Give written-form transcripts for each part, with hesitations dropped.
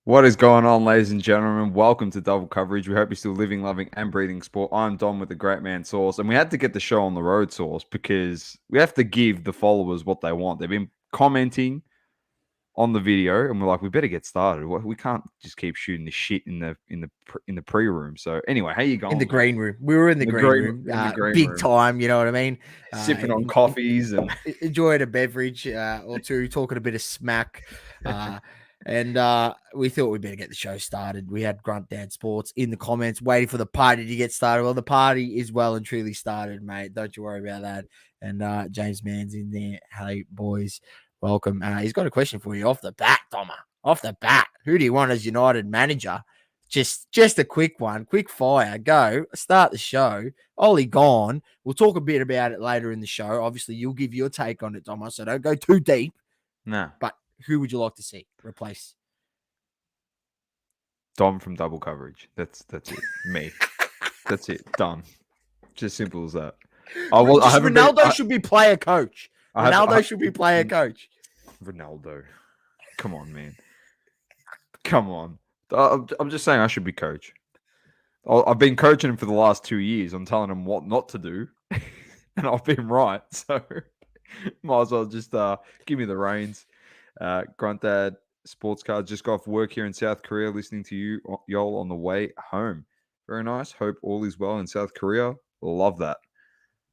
What is going on, ladies and gentlemen? Welcome to Double Coverage. We hope you're still living, loving, and breathing sport. I'm Dom with the Great Man Sauce, and we had to get the show on the road, Sauce, because we have to give the followers what they want. They've been commenting on the video, and we're like, we better get started. We can't just keep shooting the shit in the pre-room. So anyway, how you going? In the green room. We were in the green room. Big time, you know what I mean? Sipping on coffees and enjoying a beverage or two, talking a bit of smack. And we thought we'd better get the show started. We had Grunt Dad Sports in the comments waiting for the party to get started. Well, the party is well and truly started, mate. Don't you worry about that. And James Mann's in there. Hey, boys. Welcome. He's got a question for you off the bat, Doma. Off the bat. Who do you want as United manager? Just a quick one. Quick fire. Go. Start the show. Ollie gone. We'll talk a bit about it later in the show. Obviously, you'll give your take on it, Doma, so don't go too deep. No. But who would you like to see replace Dom from Double Coverage? That's it. Me. That's it. Done. Just simple as that. Ronaldo should be player coach. Ronaldo should be player coach. Ronaldo. Come on, man. Come on. I'm just saying I should be coach. I've been coaching him for the last 2 years. I'm telling him what not to do. And I've been right. So might as well just give me the reins. Grunt Dad Sports Cards just got off work here in South Korea, listening to you, y'all, on the way home. Very nice. Hope all is well in South Korea. Love that.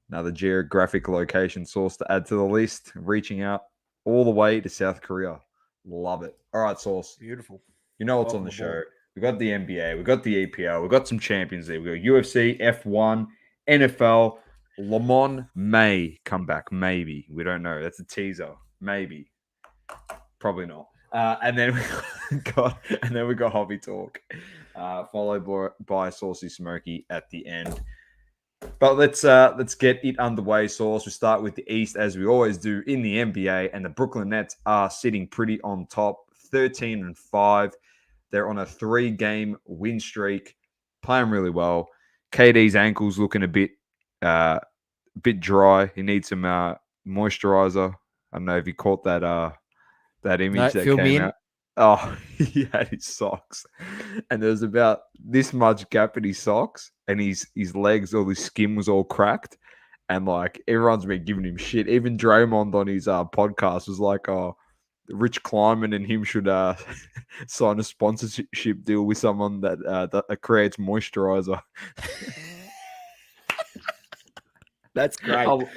Another geographic location source to add to the list. Reaching out all the way to South Korea. Love it. All right, Sauce. Beautiful. You know what's on the show. We've got the NBA. We've got the EPL. We've got some champions there. We've got UFC, F1, NFL. Lamont may come back. Maybe. We don't know. That's a teaser. Maybe. Probably not. And then we got Hobby Talk, followed by Sauceys Smokey at the end. But let's get it underway, Sauce. We start with the East, as we always do in the NBA, and the Brooklyn Nets are sitting pretty on top, 13-5. They're on a 3-game win streak, playing really well. KD's ankle's looking a bit dry. He needs some moisturizer. I don't know if you caught that image that came out. Oh, he had his socks, and there was about this much gap in his socks, and his legs, all his skin was all cracked, and like everyone's been giving him shit. Even Draymond on his podcast was like, "Oh, Rich Kleiman and him should sign a sponsorship deal with someone that creates moisturizer." That's great. I love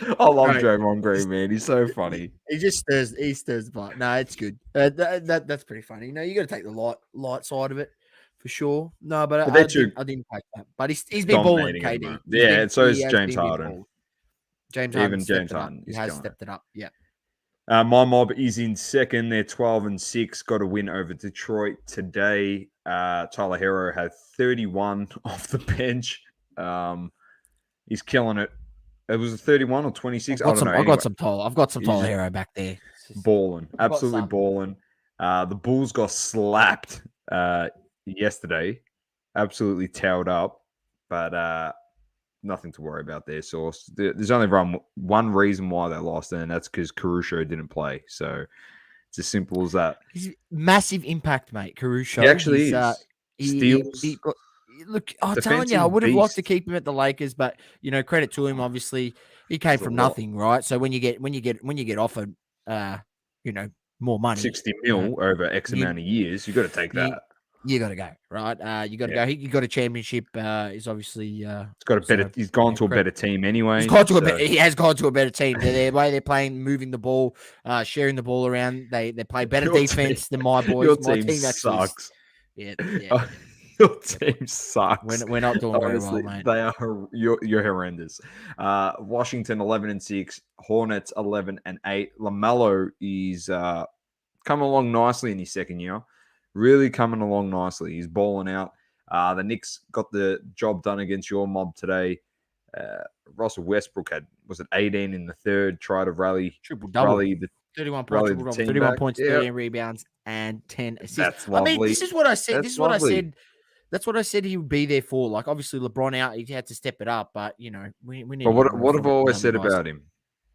Draymond Green, man. He's so funny. He just stirs the butt. No, it's good. That's pretty funny. You know, you got to take the light side of it for sure. No, but I didn't take that. But he's been balling, KD. Yeah, so is James Harden. James Harden. He has stepped it up. Yeah. My mob is in second. They're 12-6. Got a win over Detroit today. Tyler Hero had 31 off the bench. He's killing it. It was a 31 or 26. I've got some Tyler Hero back there. Balling. Absolutely balling. The Bulls got slapped yesterday. Absolutely towed up. But nothing to worry about there, Sauce. There's only one reason why they lost, and that's because Caruso didn't play. So it's as simple as that. He's massive impact, mate. Caruso. He actually is. Steals. Look, I'm telling you, I would have liked to keep him at the Lakers, but you know, credit to him. Obviously, he came from nothing, right? So when you get offered, more money, 60 mil over X amount of years, you got to take that. You got to go, right? You got to go. He got a championship. He's obviously he's got a better. He's gone to a better team anyway. He has gone to a better team. The way they're playing, moving the ball, sharing the ball around. They play better defense than my boys. Your team sucks. Yeah. Your team sucks. We're not doing very well, mate. They are you're horrendous. Washington 11-6, Hornets 11-8. LaMelo is coming along nicely in his second year. Really coming along nicely. He's balling out. The Knicks got the job done against your mob today. Russell Westbrook had 18 in the third. Tried to rally the 31 points, 13 rebounds, and 10 assists. That's lovely. I mean, this is what I said. That's what I said he would be there for. Like, obviously, LeBron out, he had to step it up, but, you know, we need. But what have I always said about him?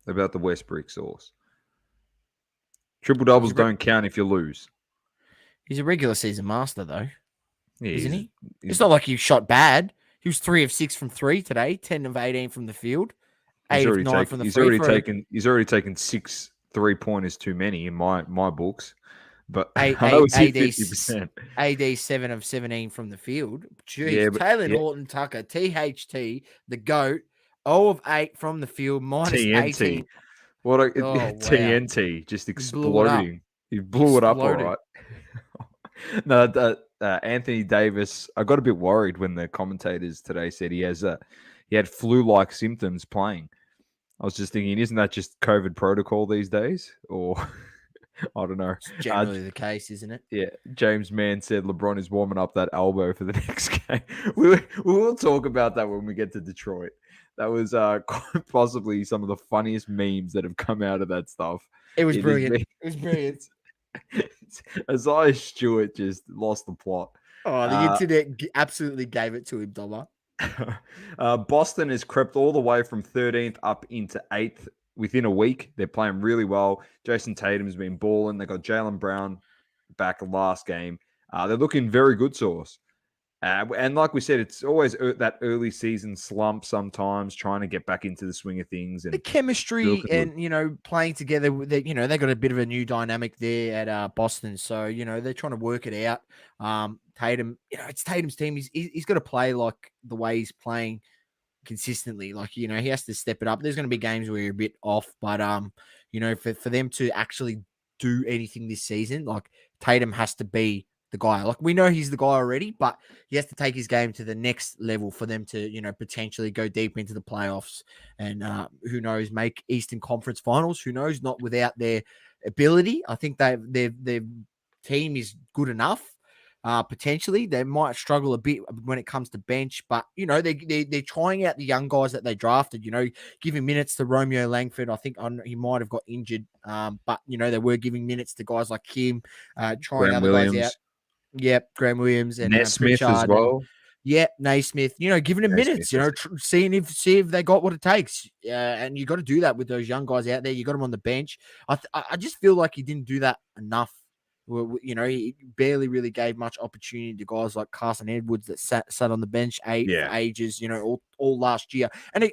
About the Westbrook Sauce? Triple doubles don't count if you lose. He's a regular season master, though, Yeah, isn't he? he's It's not like he shot bad. He was 3 of 6 from 3 today, 10 of 18 from the field, 8 of 9 from the free throw. he's already taken 6 3-pointers too many in my books. But A- I know A- it's hit AD 50%. AD 7 of 17 from the field. Yeah, Jeez, but Taylor yeah, Horton Tucker, THT, the GOAT, 0 of 8 from the field, minus TNT. 18. What a Oh, wow. TNT just He blew it up. exploding. He blew it up all Exploded. right. No, Anthony Davis. I got a bit worried when the commentators today said he had flu-like symptoms playing. I was just thinking, isn't that just COVID protocol these days? Or I don't know. It's generally the case, isn't it? Yeah, James Mann said LeBron is warming up that elbow for the next game. We will talk about that when we get to Detroit. That was quite possibly some of the funniest memes that have come out of that stuff. It was It has brilliant. been- It was brilliant. Isaiah Stewart just lost the plot. Oh, the internet absolutely gave it to him, Doma. Boston has crept all the way from 13th up into 8th within a week. They're playing really well. Jason Tatum's been balling. They got Jalen Brown back last game. They're looking very good, Sauce. And like we said, it's always that early season slump sometimes, trying to get back into the swing of things. And The chemistry and, playing together, they got a bit of a new dynamic there at Boston. So, they're trying to work it out. Tatum, it's Tatum's team. He's got to play like the way he's playing consistently. Like, he has to step it up. There's going to be games where you're a bit off, but, for them to actually do anything this season, like Tatum has to be the guy. Like, we know he's the guy already, but he has to take his game to the next level for them to, potentially go deep into the playoffs and who knows, make Eastern Conference Finals. Who knows? Not without their ability. I think their team is good enough. Potentially, they might struggle a bit when it comes to bench, but they're trying out the young guys that they drafted. Giving minutes to Romeo Langford. I think he might have got injured, but they were giving minutes to guys like him, trying Graham other Williams, guys out. Yep, Graham Williams and Nesmith Pritchard as well. Naismith. Giving them minutes. See if they got what it takes. And you got to do that with those young guys out there. You got them on the bench. I just feel like he didn't do that enough. He barely really gave much opportunity to guys like Carson Edwards that sat on the bench for ages. All last year, and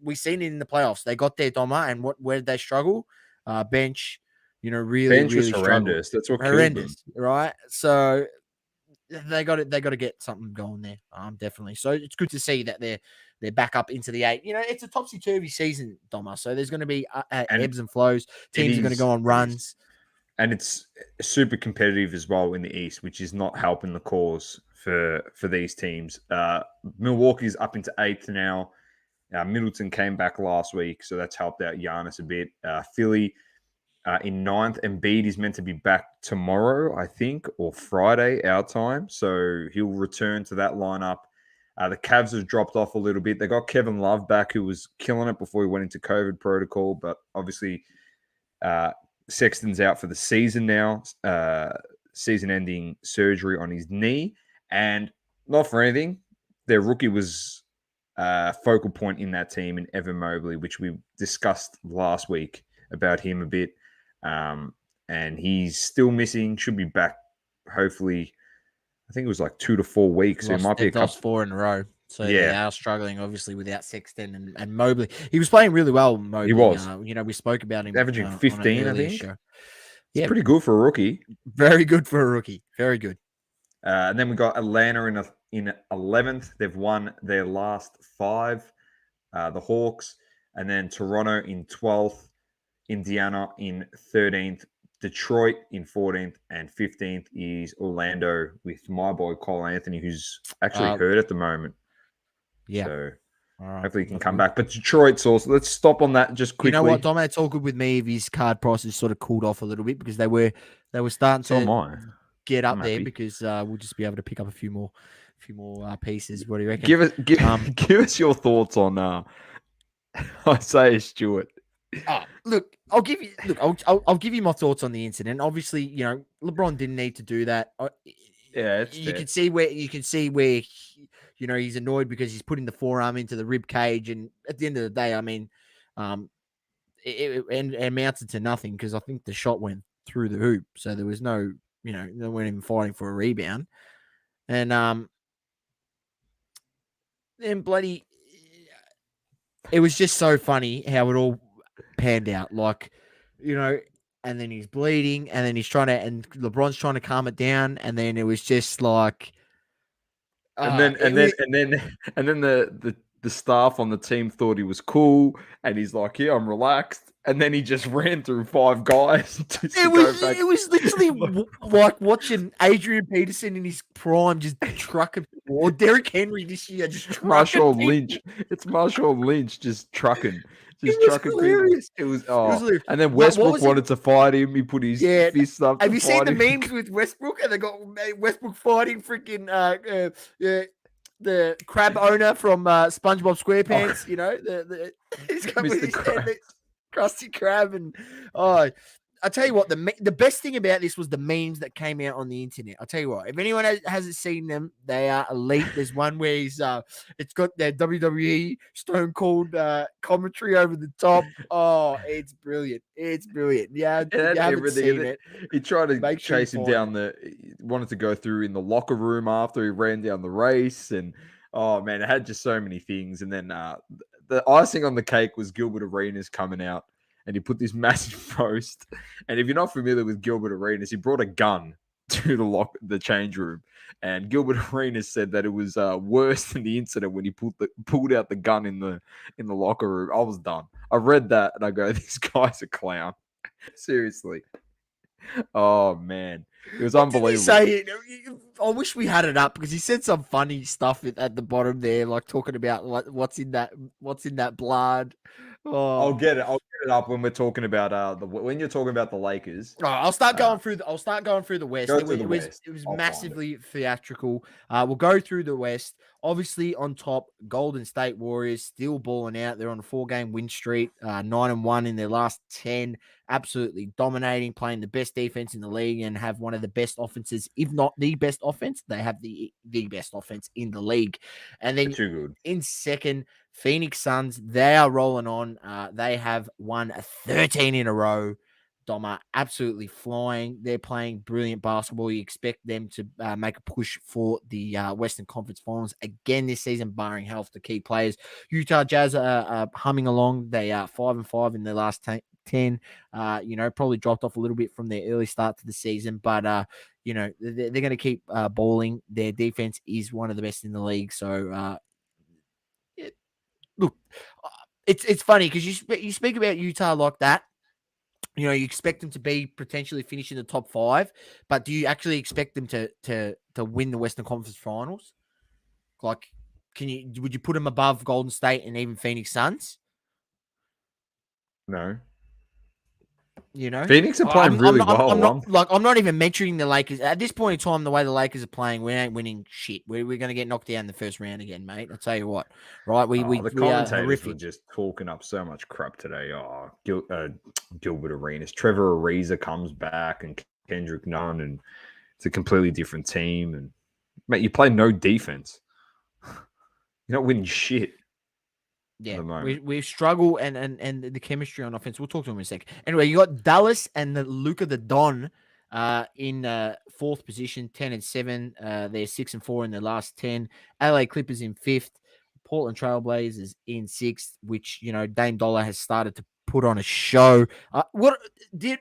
we seen it in the playoffs. They got their Doma, and where did they struggle? Bench. Really, Bench was really horrendous. struggled. That's what killed them. Right? So they got to get something going there. Definitely. So it's good to see that they're back up into the 8. It's a topsy-turvy season, Doma. So there's going to be ebbs and flows. Teams are going to go on runs. And it's super competitive as well in the East, which is not helping the cause for these teams. Milwaukee's up into 8th now. Middleton came back last week, so that's helped out Giannis a bit. Philly in 9th. Embiid is meant to be back tomorrow, I think, or Friday, our time. So he'll return to that lineup. The Cavs have dropped off a little bit. They got Kevin Love back, who was killing it before he went into COVID protocol, but obviously Sexton's out for the season now, season-ending surgery on his knee. And not for anything, their rookie was focal point in that team in Evan Mobley, which we discussed last week about him a bit. And he's still missing, should be back, hopefully. I think it was like 2 to 4 weeks. So it might be a couple. Lost 4 in a row. So they are struggling, obviously, without Sexton and Mobley. He was playing really well, Mobley. He was. We spoke about him. Averaging 15, I think. Show. It's pretty good for a rookie. Very good for a rookie. Very good. And then we got Atlanta in 11th. They've won their last 5. The Hawks. And then Toronto in 12th. Indiana in 13th. Detroit in 14th. And 15th is Orlando with my boy Cole Anthony, who's actually hurt at the moment. Yeah. So hopefully he can come back. But Detroit, so let's stop on that just quickly. You know what, Dom? It's all good with me if his card prices sort of cooled off a little bit because they were starting to get up there because we'll just be able to pick up a few more pieces. What do you reckon? Give us your thoughts on Isaiah Stewart. Look, I'll give you my thoughts on the incident. Obviously, LeBron didn't need to do that. You can see where he's annoyed because he's putting the forearm into the rib cage, and at the end of the day, I mean, it amounted to nothing because I think the shot went through the hoop, so there was no they weren't even fighting for a rebound. And then bloody, it was just so funny how it all panned out. Like, and then he's bleeding, and then and LeBron's trying to calm it down, and then it was just like, and then the staff on the team thought he was cool, and he's like, "Yeah, I'm relaxed." And then he just ran through 5 guys. It was literally like watching Adrian Peterson in his prime just trucking, or Derrick Henry this year just trucking. Marshall Lynch. It's Marshall Lynch just trucking. Just trucking hilarious. People. It was hilarious. And then Westbrook wanted to fight him. He put his fists up. Have you seen the memes with Westbrook? And they got Westbrook fighting freaking the crab owner from SpongeBob SquarePants. He's got Mr. his Krabs. Krusty Krab, and I tell you what, the best thing about this was the memes that came out on the internet. I'll tell you what, if anyone hasn't seen them, they are elite. There's one where it's got their WWE Stone Cold commentary over the top. Oh, it's brilliant. It's brilliant. Yeah, you haven't seen it. He tried to chase him down he wanted to go through in the locker room after he ran down the race, and oh man, it had just so many things. And then the icing on the cake was Gilbert Arenas coming out, and he put this massive roast. And if you're not familiar with Gilbert Arenas, he brought a gun to the change room. And Gilbert Arenas said that it was worse than the incident when he pulled out the gun in the locker room. I was done. I read that and I go, this guy's a clown. Seriously. Oh man, it was unbelievable. I wish we had it up because he said some funny stuff at the bottom there, like talking about what's in that blood. Oh. I'll get it up when we're talking about when you're talking about the Lakers. Oh, I'll start going through the West. It was massively theatrical. We'll go through the West. Obviously, on top, Golden State Warriors still balling out. They're on a 4-game win streak, 9-1 in their last 10. Absolutely dominating, playing the best defense in the league, and have one of the best offenses, if not the best offense. They have the best offense in the league. And then too good. In second, Phoenix Suns, they are rolling on. They have won 13 in a row. Doma, absolutely flying. They're playing brilliant basketball. You expect them to make a push for the Western Conference Finals again this season, barring health to key players. Utah Jazz are humming along. They are 5-5 in their last 10. Probably dropped off a little bit from their early start to the season, but they're going to keep balling. Their defense is one of the best in the league. So, look, it's funny because you speak about Utah like that. You expect them to be potentially finishing the top 5, but do you actually expect them to win the Western Conference Finals? Like, would you put them above Golden State and even Phoenix Suns? No. Phoenix are playing I'm not even mentioning the Lakers at this point in time. The way the Lakers are playing, we ain't winning shit. We're going to get knocked down in the first round again, mate. I'll tell you what. Right? The commentators were just talking up so much crap today. Oh, Gilbert Arenas, Trevor Ariza comes back, and Kendrick Nunn, and it's a completely different team. And mate, you play no defense. You're not winning shit. Yeah, we struggle and the chemistry on offense. We'll talk to him in a second. Anyway, you got Dallas and the Luka the Don in fourth position, 10-7. They're 6-4 in their last 10. LA Clippers in fifth. Portland Trailblazers in sixth, which Dame Dollar has started to put on a show.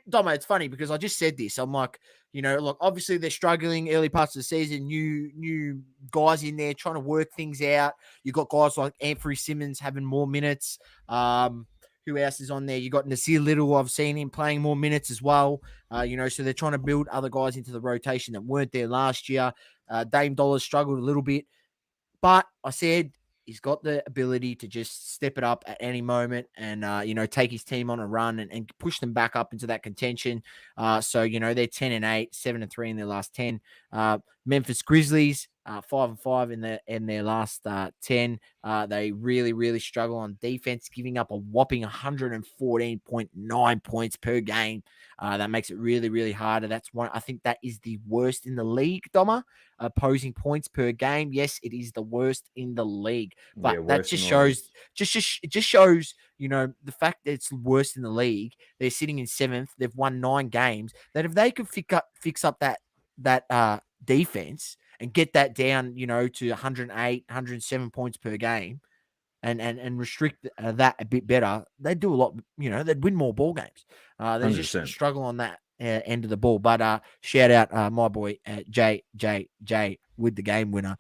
Domo? It's funny because I just said this. I'm like, look, obviously they're struggling early parts of the season. New guys in there trying to work things out. You got guys like Anthony Simmons having more minutes. Who else is on there? You got Nasir Little. I've seen him playing more minutes as well. So they're trying to build other guys into the rotation that weren't there last year. Dame Dollar struggled a little bit, but I said he's got the ability to just step it up at any moment and, take his team on a run and push them back up into that contention. So, they're 10-8, 7-3 in their last 10. Memphis Grizzlies, 5-5 in their last 10. They really, really struggle on defense, giving up a whopping 114.9 points per game. That makes it really, really harder. I think that is the worst in the league, Doma. Opposing points per game. Yes, it is the worst in the league, but that just shows, the fact that it's worst in the league. They're sitting in seventh. They've won 9 games. That if they could fix up that defense and get that down, to 108, 107 points per game, and restrict that a bit better, they'd do a lot. They'd win more ball games. They just 100%. struggle on that end of the ball. But shout out my boy J with the game winner.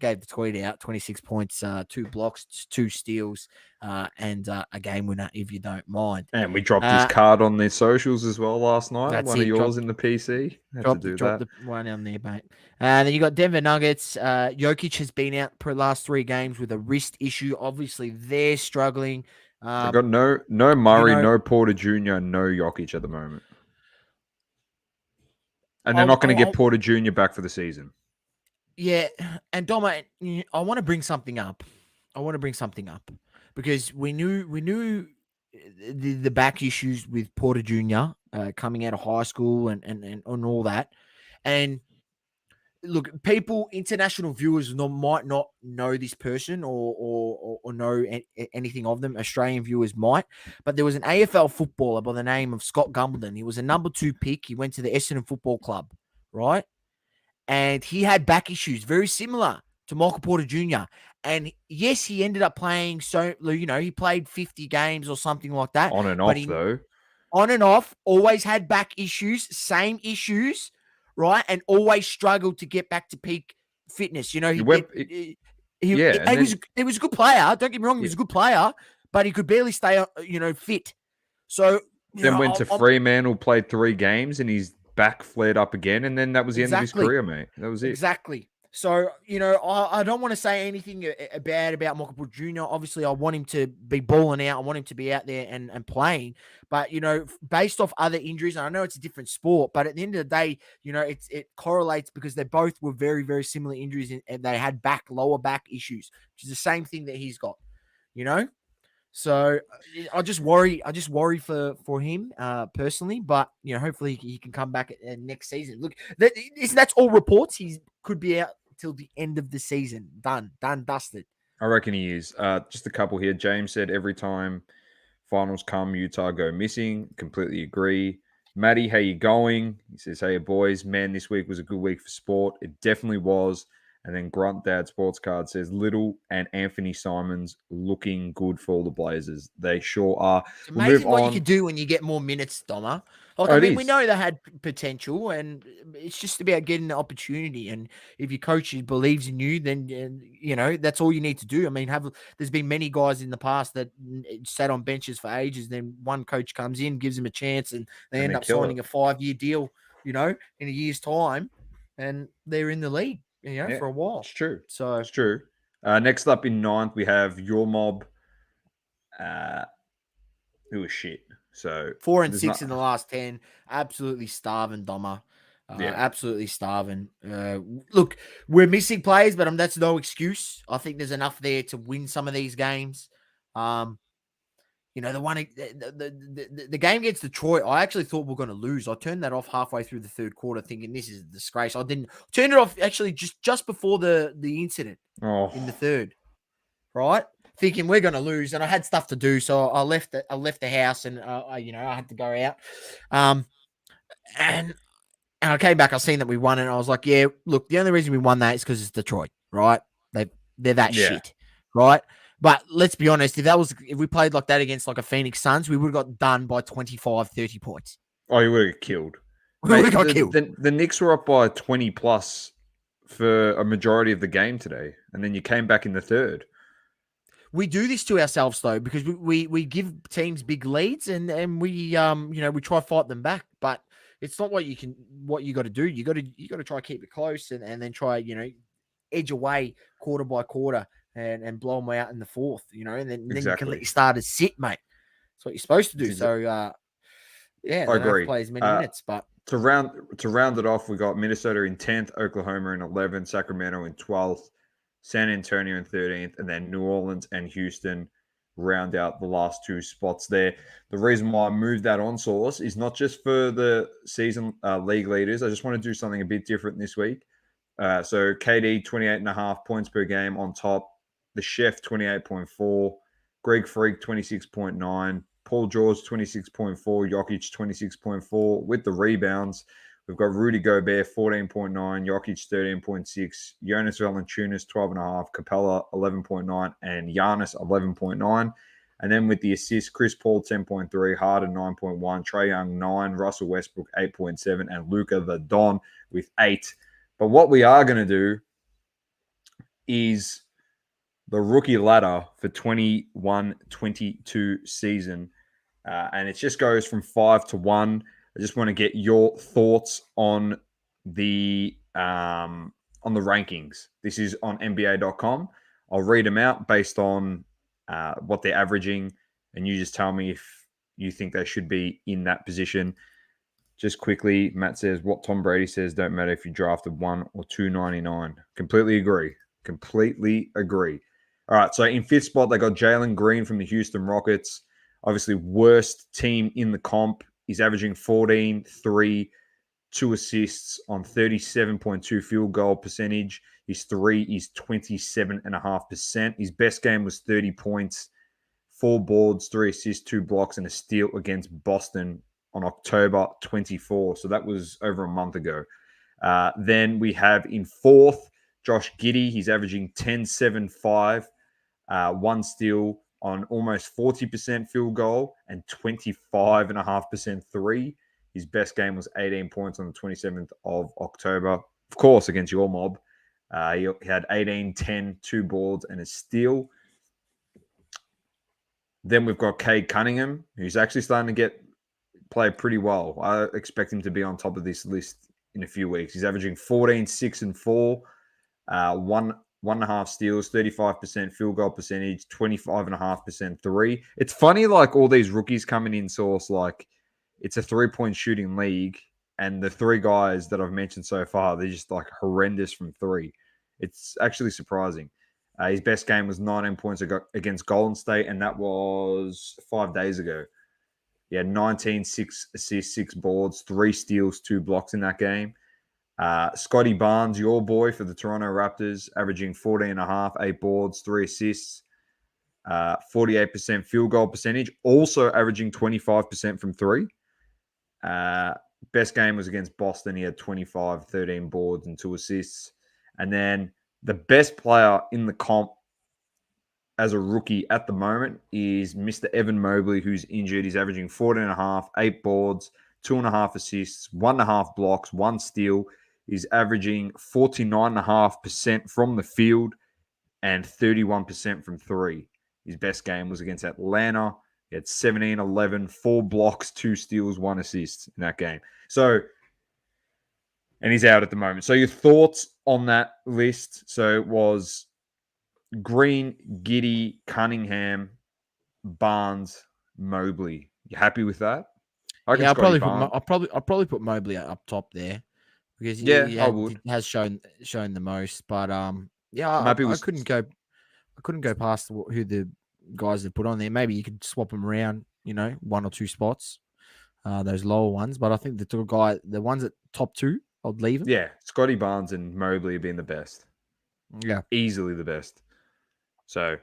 Gave the tweet out, 26 points, 2 blocks, 2 steals, and a game winner, if you don't mind. And we dropped his card on their socials as well last night. One of yours in the PC. Had to do drop that. the one on there, mate. And then you got Denver Nuggets. Jokic has been out for the last 3 games with a wrist issue. Obviously, they're struggling. They've got no Murray, no Porter Jr., no Jokic at the moment. And they're not going to get Porter Jr. back for the season. Yeah, and Doma, I want to bring something up. Because we knew the back issues with Porter Jr. Coming out of high school and all that. And look, international viewers might not know this person or know anything of them. Australian viewers might, but there was an AFL footballer by the name of Scott Gumbleton. He was a number 2 pick. He went to the Essendon Football Club, right? And he had back issues very similar to Michael Porter Jr. And yes, he ended up playing. So, he played 50 games or something like that. On and off, though. On and off, always had back issues, same issues, right? And always struggled to get back to peak fitness. He was a good player. Don't get me wrong, he was a good player, but he could barely stay, fit. So then went to Fremantle, played 3 games, and he's back flared up again, and then that was the end of his career, mate. That was it. Exactly. So, I don't want to say anything bad about Michael Porter Jr. Obviously, I want him to be balling out. I want him to be out there and playing. But, based off other injuries, and I know it's a different sport, but at the end of the day, it correlates because they both were very, very similar injuries, and they had lower back issues, which is the same thing that he's got, So I just worry for him personally, but hopefully he can come back next season. Look, that's all reports. He could be out till the end of the season. Done, dusted. I reckon he is. Just a couple here. James said every time finals come, Utah go missing. Completely agree. Matty, how you going? He says, hey boys, man, this week was a good week for sport. It definitely was. And then Grunt Dad Sports Card says Little and Anthony Simons looking good for all the Blazers. They sure are. It's amazing what you can do when you get more minutes, Doma. We know they had potential, and it's just about getting the opportunity. And if your coach believes in you, then that's all you need to do. I mean, there's been many guys in the past that sat on benches for ages. Then one coach comes in, gives them a chance, and they end up signing a 5-year deal. In a year's time, and they're in the league. For a while. It's true. So it's true. Next up in 9th, we have your mob. Who was shit. So 4 and 6 in the last 10. Absolutely starving, Doma. Absolutely starving. Look, we're missing players, but that's no excuse. I think there's enough there to win some of these games. The game against Detroit, I actually thought we were going to lose. I turned that off halfway through the 3rd quarter thinking this is a disgrace. I didn't turn it off actually just before the incident in the 3rd, right? Thinking we're going to lose, and I had stuff to do, so I left the house, and I had to go out. And I came back, I seen that we won, and I was like, yeah, look, the only reason we won that is because it's Detroit, right? They're that shit, right? But let's be honest, if we played like that against like a Phoenix Suns, we would have got done by 25, 30 points. Oh, you would have killed. We would have got killed. The Knicks were up by 20 plus for a majority of the game today, and then you came back in the 3rd. We do this to ourselves though, because we give teams big leads and we we try to fight them back, but it's not what you got to do. You got to try to keep it close and then try edge away quarter by quarter. And blow them out in the 4th, and then you can let your starters sit, mate. That's what you're supposed to do. So, I agree. Play as many minutes, but to round it off, we got Minnesota in 10th, Oklahoma in 11th, Sacramento in 12th, San Antonio in 13th, and then New Orleans and Houston round out the last 2 spots there. The reason why I moved that on Sauce is not just for the season league leaders. I just want to do something a bit different this week. So KD 28.5 points per game on top. The Chef, 28.4. Greg Freak, 26.9. Paul George, 26.4. Jokic, 26.4. With the rebounds, We've got Rudy Gobert, 14.9, Jokic, 13.6, Jonas Valanciunas, 12.5, Capella, 11.9, and Giannis, 11.9. And then with the assists, Chris Paul, 10.3, Harden, 9.1, Trae Young, 9, Russell Westbrook, 8.7, and Luka the Don with 8. But what we are going to do is the rookie ladder for 21-22 season. And it just goes from 5 to 1. I just want to get your thoughts on the rankings. This is on NBA.com. I'll read them out based on what they're averaging, and you just tell me if you think they should be in that position. Just quickly, Matt says, what Tom Brady says don't matter if you drafted 1 or 299. Completely agree. All right, so in 5th spot, they got Jalen Green from the Houston Rockets. Obviously, worst team in the comp. He's averaging 14, 3, 2 assists on 37.2 field goal percentage. His 3 is 27.5%. His best game was 30 points, 4 boards, 3 assists, 2 blocks, and a steal against Boston on October 24. So that was over a month ago. Then we have in 4th, Josh Giddey. He's averaging 10, 7, 5, 1 steal on almost 40% field goal and 25.5% 3. His best game was 18 points on the 27th of October, of course, against your mob. He had 18, 10, 2 boards, and a steal. Then we've got Cade Cunningham, who's actually starting to play pretty well. I expect him to be on top of this list in a few weeks. He's averaging 14, 6, and 4, 1.5 steals, 35% field goal percentage, 25.5% 3. It's funny, like all these rookies coming in, Sauce, like it's a 3-point shooting league, and the 3 guys that I've mentioned so far, they're just like horrendous from 3. It's actually surprising. His best game was 19 points against Golden State, and that was 5 days ago. He had 19, 6 assists, 6 boards, 3 steals, 2 blocks in that game. Scotty Barnes, your boy for the Toronto Raptors, averaging 14.5, 8 boards, 3 assists, 48% field goal percentage, also averaging 25% from 3. Best game was against Boston. He had 25, 13 boards, and 2 assists. And then the best player in the comp as a rookie at the moment is Mr. Evan Mobley, who's injured. He's averaging 14.5, 8 boards, 2.5 assists, 1.5 blocks, 1 steal. He's averaging 49.5% from the field and 31% from 3. His best game was against Atlanta. He had 17, 11, 4 blocks, 2 steals, 1 assist in that game. So, and he's out at the moment. So your thoughts on that list? So it was Green, Giddey, Cunningham, Barnes, Mobley. You happy with that? Yeah, I'll probably put Mobley up top there because he has shown the most. But I couldn't go past who the guys have put on there. Maybe you could swap them around, 1 or 2 spots, those lower ones. But I think the ones at top 2, I'd leave them. Yeah, Scotty Barnes and Mobley have been the best. Yeah, easily the best. So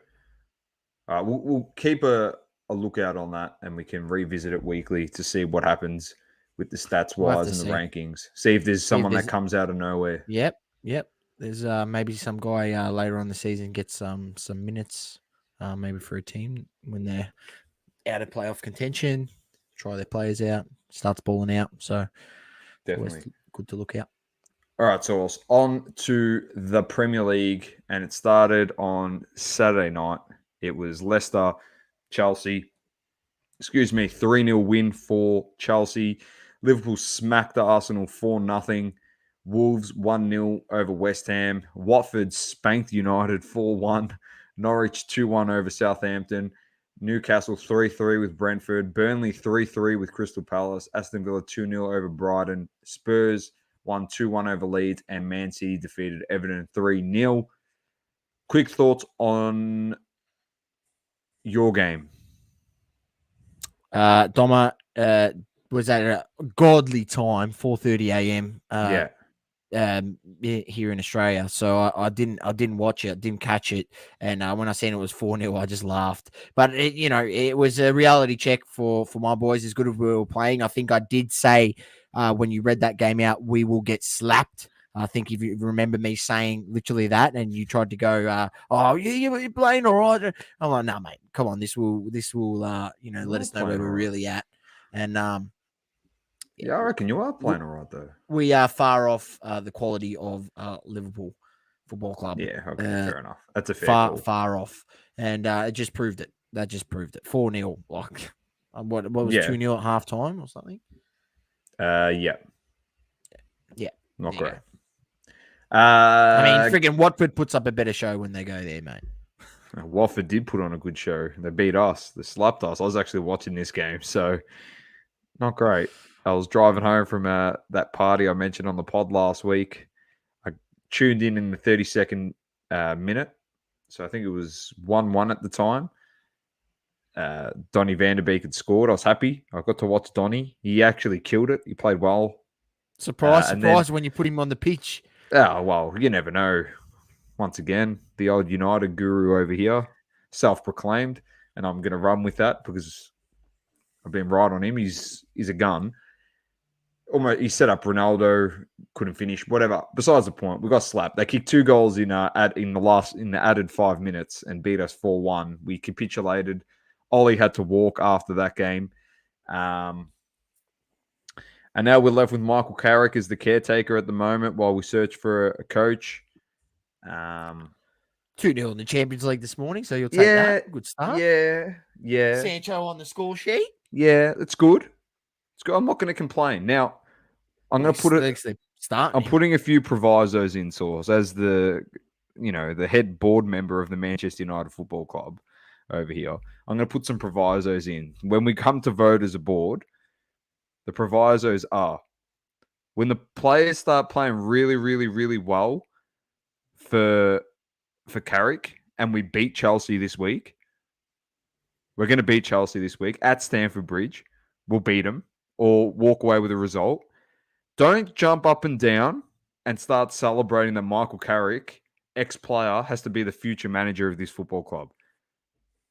we'll keep a lookout on that, and we can revisit it weekly to see what happens with the stats wise and the rankings. See if there's someone that comes out of nowhere. Yep. There's maybe some guy later on the season gets some minutes, maybe for a team when they're out of playoff contention, try their players out, starts balling out. So definitely good to look out. All right, so on to the Premier League, and it started on Saturday night. It was Leicester, Chelsea. 3-0 win for Chelsea. Liverpool smacked the Arsenal 4-0. Wolves 1-0 over West Ham. Watford spanked United 4-1. Norwich 2-1 over Southampton. Newcastle 3-3 with Brentford. Burnley 3-3 with Crystal Palace. Aston Villa 2-0 over Brighton. Spurs won 2-1 over Leeds, and Man City defeated Everton 3-0. Quick thoughts on your game. Doma was at a godly time, 4:30 a.m. Here in Australia. So I didn't watch it, didn't catch it, and when I seen it was 4-0, I just laughed. But it was a reality check for my boys. As good as we were playing, I think I did say when you read that game out, we will get slapped. I think if you remember me saying literally that, and you tried to go, oh, you're playing all right. I'm like, no, mate, come on. This will, let us know where we're really at. And yeah, I reckon you are playing all right though. We are far off the quality of Liverpool Football Club. Yeah, okay, fair enough. That's a fair call. Far off, and it just proved it. That just proved it. 4-0, like what was 2-0 at half time or something? Yeah, not great. I mean, freaking Watford puts up a better show when they go there, mate. Watford did put on a good show. They beat us. They slapped us. I was actually watching this game, so not great. I was driving home from that party I mentioned on the pod last week. I tuned in the 32nd minute. So I think it was 1-1 at the time. Donny van der Beek had scored. I was happy. I got to watch Donny. He actually killed it. He played well. Surprise when you put him on the pitch. Oh, well, you never know. Once again, the old United guru over here, self-proclaimed, and I'm going to run with that because I've been right on him. He's a gun. Almost, he set up Ronaldo, couldn't finish, whatever. Besides the point, we got slapped. They kicked 2 goals in the added 5 minutes and beat us 4-1. We capitulated. Ollie had to walk after that game. And now we're left with Michael Carrick as the caretaker at the moment while we search for a coach. 2-0 in the Champions League this morning, so you'll take that. Good start. Yeah. Sancho on the score sheet. Yeah, it's good. It's good. I'm not going to complain. Now, I'm going to put it. I'm putting a few provisos in, Sauce, as the head board member of the Manchester United Football Club over here. I'm going to put some provisos in. When we come to vote as a board, the provisos are when the players start playing really, really, really well for Carrick and we beat Chelsea this week. We're going to beat Chelsea this week at Stamford Bridge. We'll beat them or walk away with a result. Don't jump up and down and start celebrating that Michael Carrick, ex-player, has to be the future manager of this football club.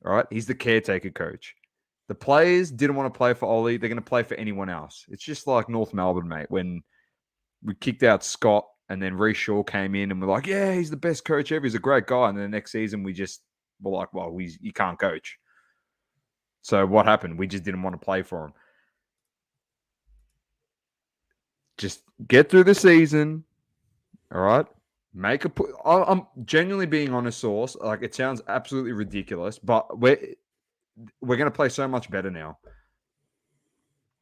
All right? He's the caretaker coach. The players didn't want to play for Ollie. They're going to play for anyone else. It's just like North Melbourne, mate, when we kicked out Scott and then Reece Shaw came in and we're like, yeah, he's the best coach ever. He's a great guy. And then the next season we just were like, well, you can't coach. So what happened? We just didn't want to play for him. Just get through the season. All right? I'm genuinely being honest, Sauce. Like, it sounds absolutely ridiculous, but we're going to play so much better now.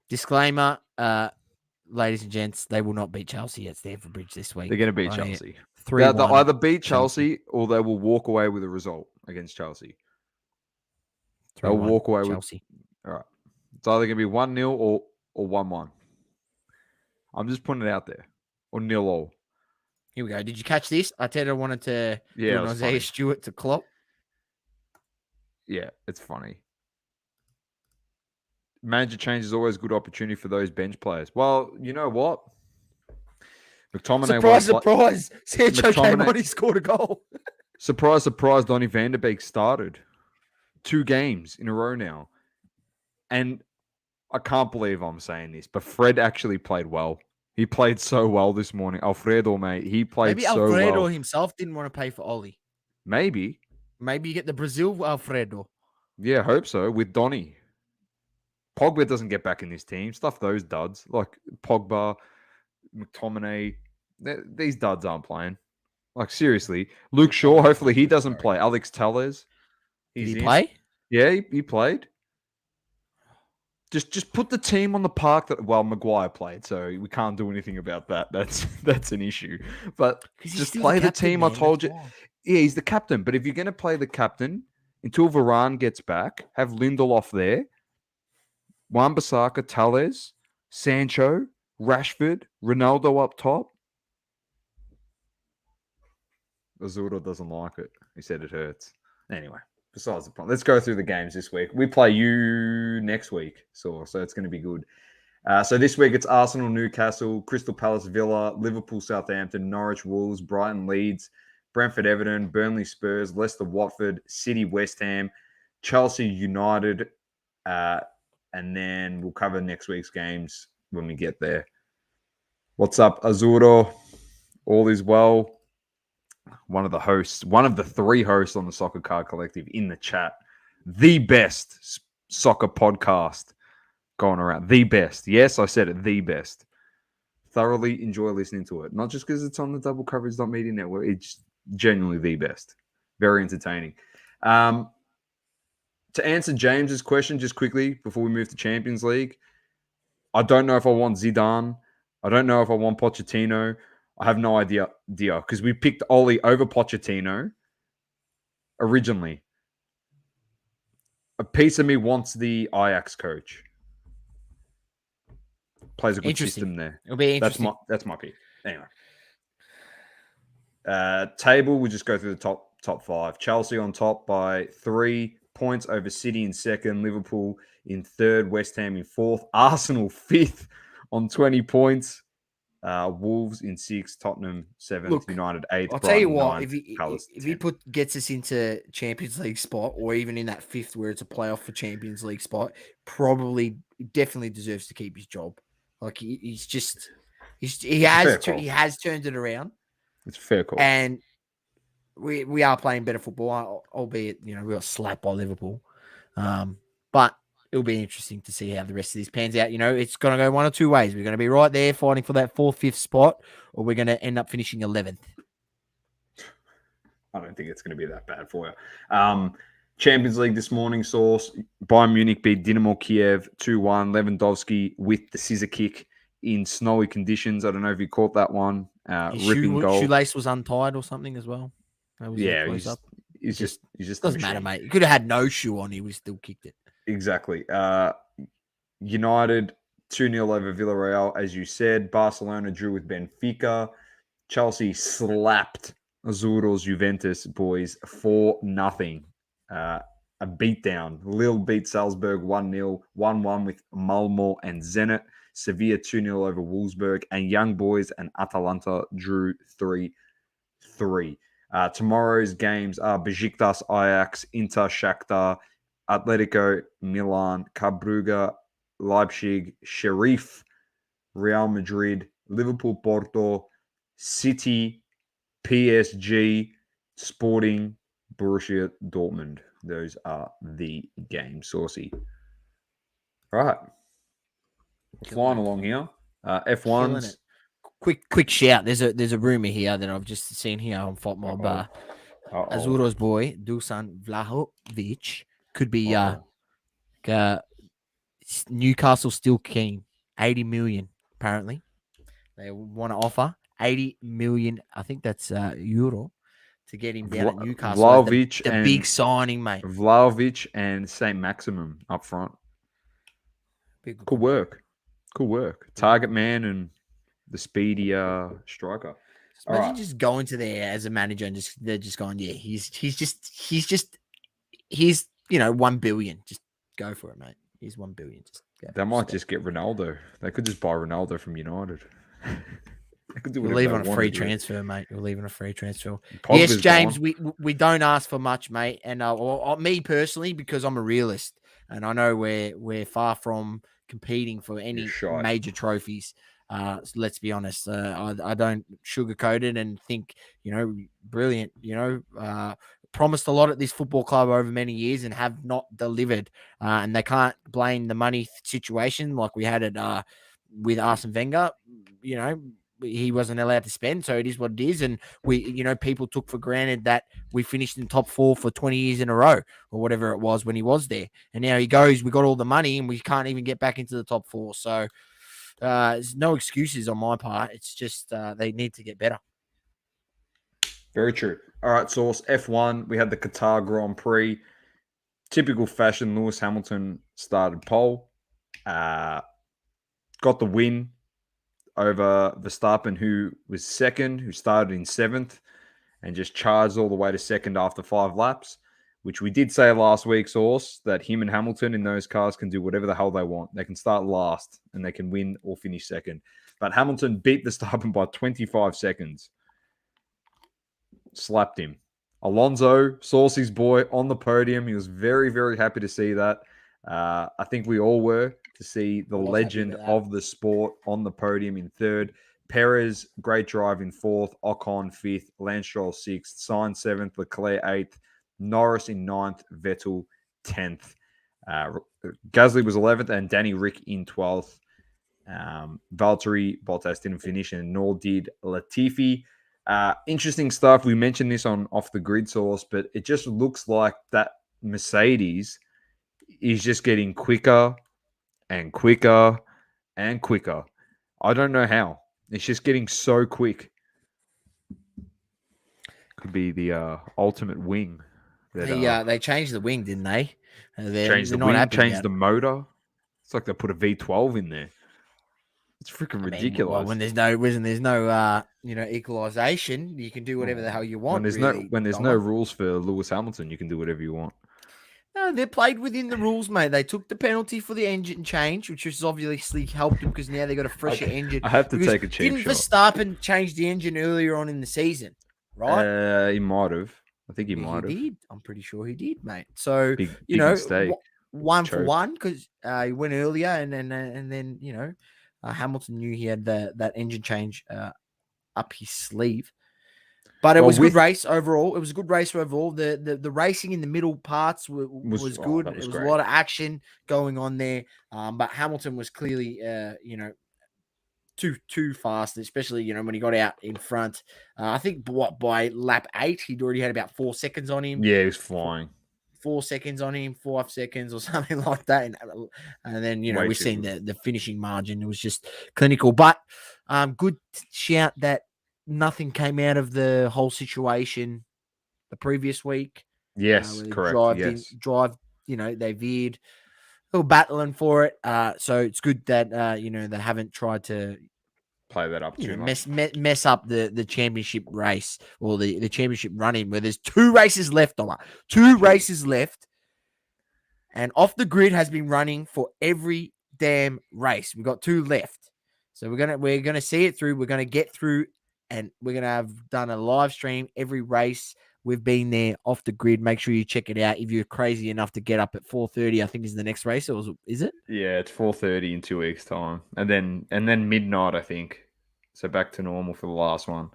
Disclaimer, ladies and gents, they will not beat Chelsea at Stamford Bridge this week. They're going to beat Chelsea. 3-1. They'll either beat Chelsea or they will walk away with a result against Chelsea. They'll walk away Chelsea. All right. It's either going to be 1-0 or 1-1. I'm just putting it out there. Or 0-0. Here we go. Did you catch this? Arteta wanted to do an Isaiah Stewart to Klopp. Yeah, it's funny. Manager change is always a good opportunity for those bench players. Well, you know what? McTominay surprise. Sancho came on, he scored a goal. Surprise, Donny van der Beek started 2 games in a row now. And I can't believe I'm saying this, but Fred actually played well. He played so well this morning. Alfredo, mate, he played so well. Maybe Alfredo himself didn't want to pay for Ollie. Maybe you get the Brazil Alfredo. Yeah, I hope so, with Donny. Pogba doesn't get back in this team. Stuff those duds. Like Pogba, McTominay. These duds aren't playing. Like, seriously. Luke Shaw, hopefully he doesn't play. Alex Telles. Did he play? Yeah, he played. Just put the team on the park Maguire played, so we can't do anything about that. That's an issue. But just play the team. Man, I told you. Yeah, he's the captain. But if you're going to play the captain until Varane gets back, have Lindelof there, Wan-Bissaka, Telles, Sancho, Rashford, Ronaldo up top. Azura doesn't like it. He said it hurts. Anyway. Besides the point, let's go through the games this week. We play you next week, so it's going to be good. So this week it's Arsenal, Newcastle, Crystal Palace, Villa, Liverpool, Southampton, Norwich, Wolves, Brighton, Leeds, Brentford, Everton, Burnley, Spurs, Leicester, Watford, City, West Ham, Chelsea, United, and then we'll cover next week's games when we get there. What's up, Azuro? All is well. One of the three hosts on the Soccer Card Collective in the chat. The best soccer podcast going around. The best. Yes, I said it. The best. Thoroughly enjoy listening to it. Not just because it's on the Double Coverage.Media network. It's genuinely the best. Very entertaining. To answer James's question just quickly before we move to Champions League, I don't know if I want Zidane. I don't know if I want Pochettino. I have no idea because we picked Oli over Pochettino originally. A piece of me wants the Ajax coach. Plays a good system there. It'll be interesting. That's my pick. Anyway. Table, we'll just go through the top five. Chelsea on top by 3 points over City in second, Liverpool in third, West Ham in fourth, Arsenal fifth on 20 points. Wolves in sixth, Tottenham seventh, United eighth. I'll tell you what, if he gets us into Champions League spot, or even in that fifth where it's a playoff for Champions League spot, definitely deserves to keep his job. Like he has turned it around. It's a fair call, and we are playing better football, albeit we got slapped by Liverpool. But it'll be interesting to see how the rest of this pans out. It's going to go one or two ways. We're going to be right there fighting for that 4th, 5th spot, or we're going to end up finishing 11th. I don't think it's going to be that bad for you. Champions League this morning, Sauce. Bayern Munich beat Dynamo Kiev 2-1. Lewandowski with the scissor kick in snowy conditions. I don't know if you caught that one. Ripping goal. Shoelace was untied or something as well. He's just doesn't matter, mate. He could have had no shoe on. He would still kicked it. Exactly. United 2-0 over Villarreal, as you said. Barcelona drew with Benfica. Chelsea slapped Azzurro's Juventus boys 4-0. A beatdown. Lille beat Salzburg 1-0. 1-1 with Malmo and Zenit. Sevilla 2-0 over Wolfsburg. And Young Boys and Atalanta drew 3-3. Tomorrow's games are Besiktas, Ajax, Inter, Shakhtar, Atletico, Milan, Club Brugge, Leipzig, Sheriff, Real Madrid, Liverpool, Porto, City, PSG, Sporting, Borussia Dortmund. Those are the games, Saucy. All right. We're flying along here. F1s. Quick shout. There's a rumor here that I've just seen here on FOTMob. Azzurro's boy, Dusan Vlahovic, could be Newcastle still keen. 80 million, apparently. They want to offer 80 million, I think that's euro, to get him down at Newcastle. Vlahovic the big signing, mate. Vlahovic and St. Maximum up front. Cool work. Target man and the speedy striker. Imagine just going to there as a manager and they're just going, yeah, he's 1 billion. Just go for it, mate. He's 1 billion. They might just get Ronaldo. They could just buy Ronaldo from United. They could do we'll leave on a free transfer, mate. We'll leave on a free transfer. Pogba's yes, James, we don't ask for much, mate. And me personally, because I'm a realist and I know we're far from competing for any major trophies. So let's be honest. I don't sugarcoat it and think, brilliant, promised a lot at this football club over many years and have not delivered. And they can't blame the money situation like we had it with Arsene Wenger. He wasn't allowed to spend, so it is what it is. And people took for granted that we finished in top 4 for 20 years in a row or whatever it was when he was there. And now he goes, we got all the money and we can't even get back into the top 4. So there's no excuses on my part. It's just they need to get better. Very true. All right, Sauce. F1, we had the Qatar Grand Prix. Typical fashion, Lewis Hamilton started pole. Got the win over Verstappen, who was second, who started in 7th, and just charged all the way to second after 5 laps, which we did say last week, Sauce, that him and Hamilton in those cars can do whatever the hell they want. They can start last, and they can win or finish second. But Hamilton beat Verstappen by 25 seconds. Slapped him. Alonso, Saucy's boy, on the podium. He was very, very happy to see that. I think we all were, to see the legend of the sport on the podium in third. Perez, great drive in 4th. Ocon 5th. Lance Stroll 6th. Sainz 7th. Leclerc 8th. Norris in 9th. Vettel 10th. Gasly was 11th, and Danny Rick in 12th. Valtteri Bottas didn't finish, and nor did Latifi. Interesting stuff. We mentioned this on Off the Grid Source, but it just looks like that Mercedes is just getting quicker and quicker and quicker. I don't know how. It's just getting so quick. Could be the ultimate wing. They changed the wing, didn't they? Changed the wing, changed the motor. It's like they put a V12 in there. It's freaking ridiculous. Well, when there's no equalization, you can do whatever the hell you want. When there's no rules for Lewis Hamilton, you can do whatever you want. No, they played within the rules, mate. They took the penalty for the engine change, which has obviously helped them because now they got a fresher engine. I have to take a cheap shot. Didn't Verstappen change the engine earlier on in the season, right? He might have. I think he might have. He did. I'm pretty sure he did, mate. So big mistake. One for one because he went earlier, and then Hamilton knew he had that engine change up his sleeve. But it was a good race overall. It was a good race overall. The racing in the middle parts was good. It was great. A lot of action going on there. But Hamilton was clearly, too fast, especially, when he got out in front. I think by lap 8, he'd already had about 4 seconds on him. Yeah, he was flying. 4 seconds on him, 5 seconds or something like that. And then, we've seen the finishing margin. It was just clinical. But good shout that nothing came out of the whole situation the previous week. Yes, correct. They veered. They were battling for it. So it's good that, they haven't tried to play that up too much. Mess up the championship race or the championship run-in where there's 2 races left, Doma. 2 races left. And Off the Grid has been running for every damn race. We've got 2 left. So we're gonna see it through. We're gonna get through, and we're gonna have done a live stream every race. We've been there Off the Grid. Make sure you check it out if you're crazy enough to get up at 4:30. I think is the next race, or is it? Yeah, it's 4:30 in 2 weeks' time, and then midnight, I think. So back to normal for the last one.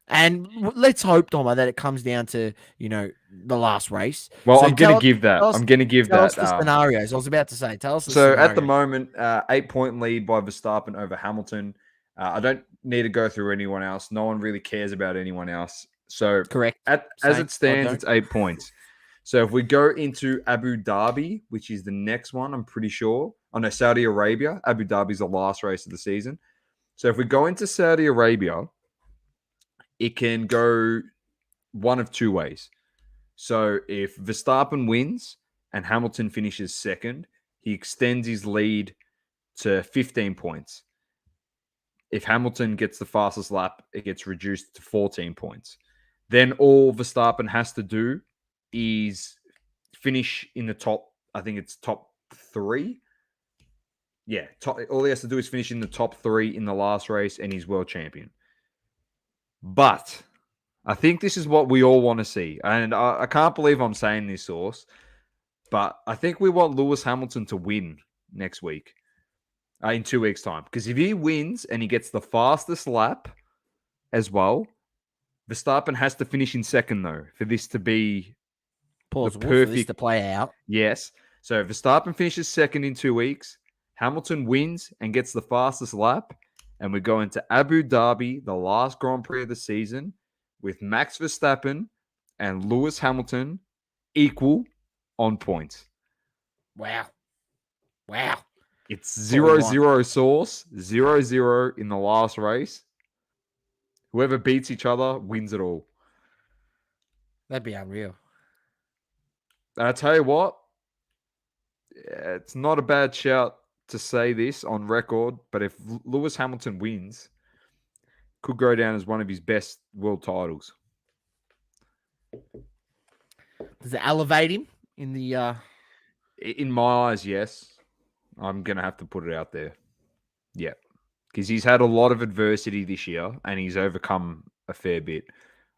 And let's hope, Doma, that it comes down to the last race. Well, so I'm going to give that. Tell us the scenarios. I was about to say. Tell us. So at the moment, 8-point lead by Verstappen over Hamilton. I don't need to go through anyone else. No one really cares about anyone else. So correct. As it stands, it's 8 points. So if we go into Abu Dhabi, which is the next one, I'm pretty sure. Oh no, Saudi Arabia. Abu Dhabi is the last race of the season. So if we go into Saudi Arabia, it can go one of 2 ways. So if Verstappen wins and Hamilton finishes second, he extends his lead to 15 points. If Hamilton gets the fastest lap, it gets reduced to 14 points. Then all Verstappen has to do is finish in the top, I think it's top 3. Yeah, all he has to do is finish in the top 3 in the last race, and he's world champion. But I think this is what we all want to see. And I can't believe I'm saying this, Sauce, but I think we want Lewis Hamilton to win next week, in 2 weeks' time. Because if he wins and he gets the fastest lap as well, Verstappen has to finish in second, though, for this to be plausible, for this to play out. Yes. So if Verstappen finishes second in 2 weeks, Hamilton wins and gets the fastest lap, and we go into Abu Dhabi, the last Grand Prix of the season, with Max Verstappen and Lewis Hamilton equal on points. Wow. It's 0-0 Sauce, 0-0 in the last race. Whoever beats each other wins it all. That'd be unreal. And I tell you what, it's not a bad shout to say this on record, but if Lewis Hamilton wins, could go down as one of his best world titles. Does it elevate him in the? In my eyes, yes. I'm gonna have to put it out there. Yeah, because he's had a lot of adversity this year, and he's overcome a fair bit.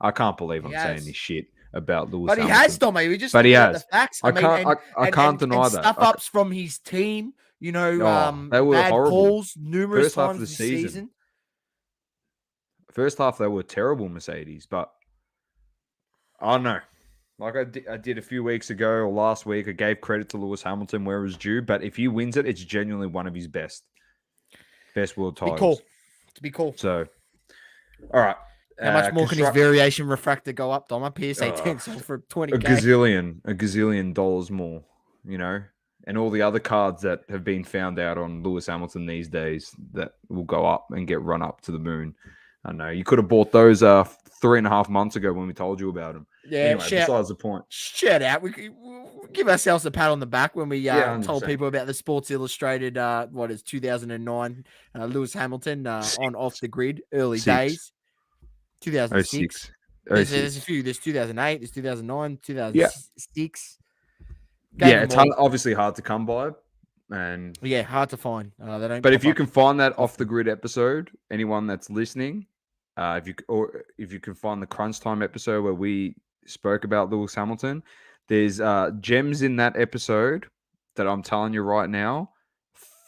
I can't believe I'm saying this shit about Lewis. But Hamilton. He has, Tommy. We just but he has. The facts. I can't deny that. Stuff ups from his team. They were bad horrible. calls numerous times this season. First half, they were terrible, Mercedes, but I don't know. Like I did a few weeks ago or last week, I gave credit to Lewis Hamilton where it was due, but if he wins it, it's genuinely one of his best world Be titles. cool. To be cool. So, all right. How much more can his variation refractor go up, Dom? PSA 10 sold for 20K. A gazillion dollars more, and all the other cards that have been found out on Lewis Hamilton these days that will go up and get run up to the moon. I know you could have bought those 3.5 months ago when we told you about them. Yeah, anyway, besides the point. Shout out. We'll give ourselves a pat on the back when we told people about the Sports Illustrated, 2009, Lewis Hamilton on Off the Grid, early days. 2006. There's a few. There's 2008, there's 2009, 2006. Yeah, it's obviously hard to come by. And hard to find. They don't. But if you can find that Off the Grid episode, anyone that's listening, if you can find the Crunch Time episode where we spoke about Lewis Hamilton, there's gems in that episode that I'm telling you right now,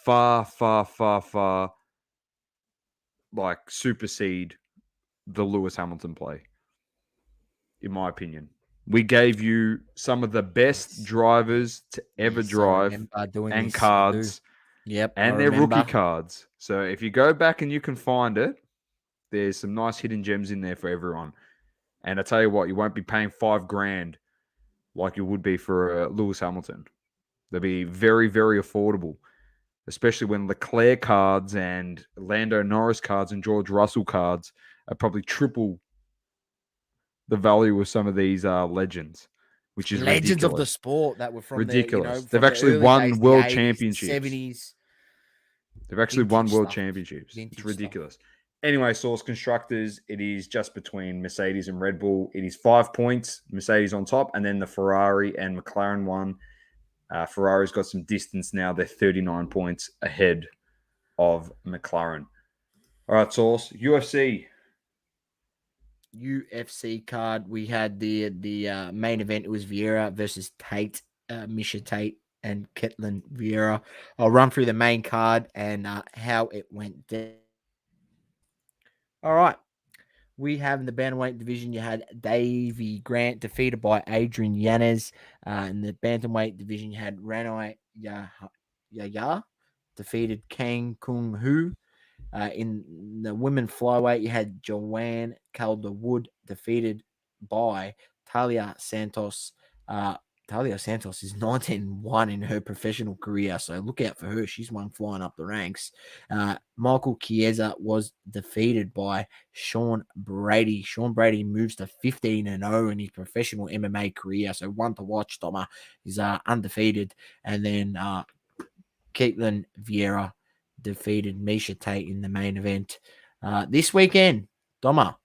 far like supersede the Lewis Hamilton play, in my opinion. We gave you some of the best drivers to ever drive and cards. Yep. And their rookie cards. So if you go back and you can find it, there's some nice hidden gems in there for everyone. And I tell you what, you won't be paying $5,000 like you would be for Lewis Hamilton. They'll be very, very affordable, especially when Leclerc cards and Lando Norris cards and George Russell cards are probably triple the value of some of these legends, which is legends ridiculous. Of the sport that were from ridiculous. They've actually won world championships. 70s. They've actually won world championships. It's ridiculous. Anyway, Source Constructors, it is just between Mercedes and Red Bull. It is 5 points, Mercedes on top, and then the Ferrari and McLaren one. Ferrari's got some distance now. They're 39 points ahead of McLaren. All right, Source. UFC card. We had the main event. It was Vieira versus Tate, Misha Tate and Ketlin Vieira. I'll run through the main card and how it went down. All right. We have in the bantamweight division, you had Davey Grant defeated by Adrian Yanez. In the bantamweight division, you had Ranai Yaya defeated Kang Kung Hu. In the women flyweight, you had Joanne Calderwood defeated by Talia Santos. Talia Santos is 19-1 in her professional career, so look out for her. She's one flying up the ranks. Michael Chiesa was defeated by Sean Brady. Sean Brady moves to 15-0 in his professional MMA career, so one to watch. Doma is undefeated. And then Caitlin Vieira defeated Misha Tate in the main event. This weekend, Doma,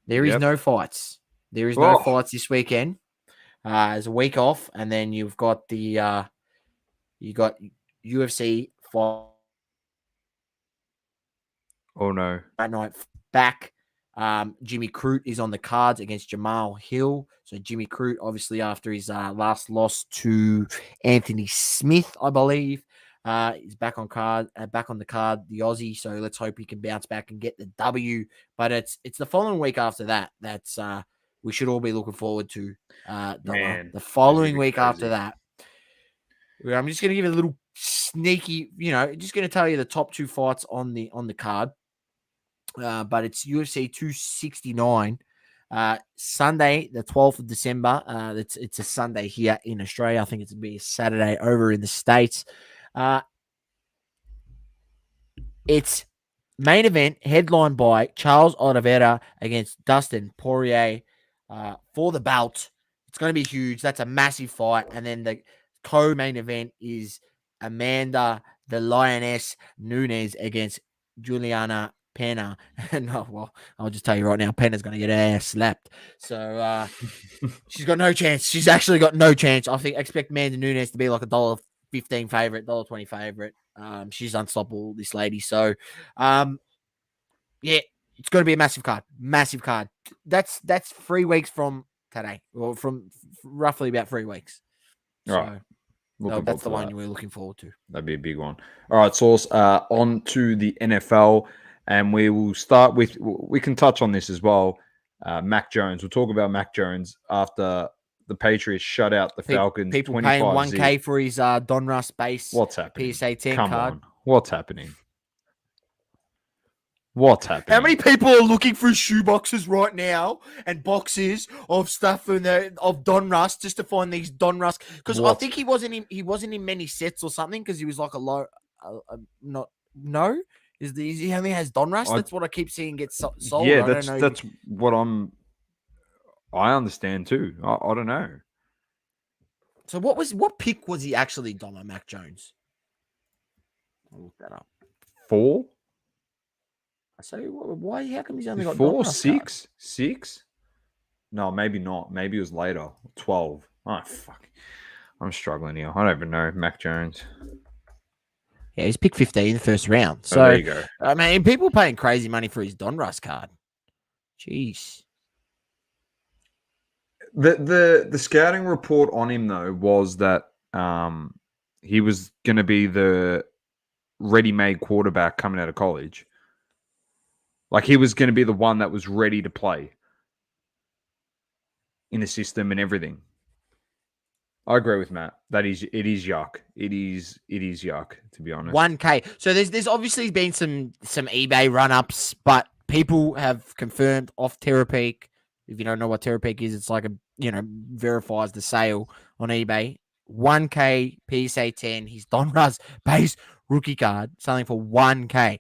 there is no fights. There is no fights this weekend. As a week off, and then you've got the UFC fight. Oh no! That night back. Jimmy Crute is on the cards against Jamal Hill. So Jimmy Crute, obviously after his last loss to Anthony Smith, I believe, is back on the card, the Aussie. So let's hope he can bounce back and get the W. But it's the following week after that. That's we should all be looking forward to. The following week after that, I'm just going to give it a little sneaky, just going to tell you the top two fights on the card. But it's UFC 269, Sunday, the 12th of December. It's a Sunday here in Australia. I think it's going to be a Saturday over in the States. It's main event headlined by Charles Oliveira against Dustin Poirier. For the belt. It's going to be huge. That's a massive fight. And then the co-main event is Amanda the Lioness Nunes against Juliana Pena. And I'll just tell you right now, Pena's going to get her ass slapped. So she's got no chance. She's actually got no chance. I expect Amanda Nunes to be like $1.15 favorite, $1.20 favorite. She's unstoppable, this lady. So, it's going to be a massive card. Massive card. That's 3 weeks from today, or from roughly about 3 weeks. So right. That's the one we're looking forward to. That'd be a big one. All right, Source. On to the NFL. And we will start with, we can touch on this as well. Mac Jones. We'll talk about Mac Jones after the Patriots shut out the Falcons. People paying 25-0. 1K for his Donruss base. What's happening? PSA 10 Come card. on. What's happening? What's happening? How many people are looking through shoe boxes right now and boxes of stuff of Donruss just to find these Donruss? Because I think he wasn't in many sets or something because he was like a low, he only has Donruss? That's what I keep seeing get sold. Yeah, that's what I understand too. I don't know. So what pick was he actually, Dom, Mac Jones? I'll look that up. 4? So why? How come he's only got 4, Donruss 6? No, maybe not. Maybe it was later. 12. Oh fuck! I'm struggling here. I don't even know Mac Jones. Yeah, he's picked 15 in the first round. So there you go. I mean, people paying crazy money for his Donruss card. Jeez. The scouting report on him though was that he was going to be the ready-made quarterback coming out of college. Like he was going to be the one that was ready to play in the system and everything. I agree with Matt. It is yuck. It is yuck, to be honest. 1K. So there's obviously been some eBay run-ups, but people have confirmed off Terapeak. If you don't know what Terapeak is, it's like verifies the sale on eBay. 1K PSA 10. His Donruss base rookie card selling for 1K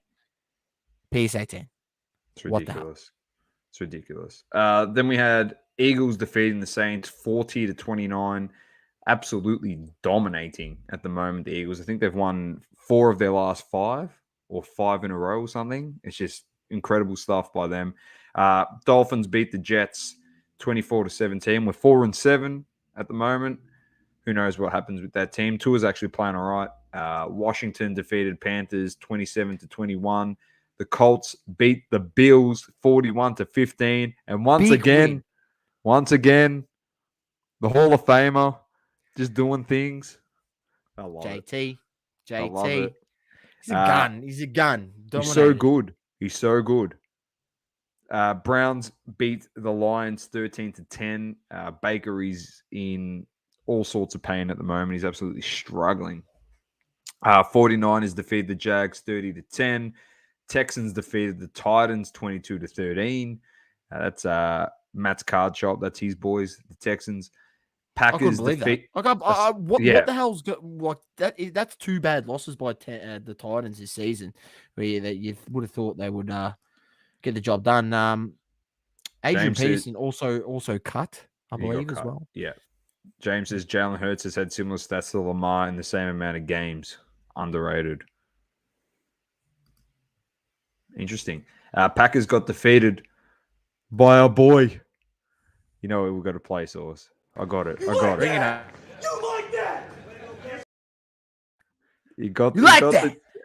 PSA 10. It's ridiculous. It's ridiculous. Then we had Eagles defeating the Saints 40-29. Absolutely dominating at the moment, the Eagles. I think they've won 4 of their last 5 or 5 in a row or something. It's just incredible stuff by them. Dolphins beat the Jets 24-17. We're 4-7 at the moment. Who knows what happens with that team? Tua's actually playing all right. Washington defeated Panthers 27-21. The Colts beat the Bills 41-15. And once again, the Hall of Famer just doing things. I love JT. it. I love it. He's a gun. He's a gun. Dominating. He's so good. Browns beat the Lions 13-10. Baker is in all sorts of pain at the moment. He's absolutely struggling. 49ers defeated the Jags 30-10. Texans defeated the Titans 22-13. That's Matt's card shop. That's his boys, the Texans. Packers defeat. What the hell's what that is? That's 2 bad losses by the Titans this season. Where you would have thought they would get the job done. Adrian Peterson also cut, I believe, as well. Yeah. James says Jalen Hurts has had similar stats to Lamar in the same amount of games. Underrated. Interesting. Packers got defeated by our boy. You know we've got to play, Sauce. I got it. Bring it up. You like that?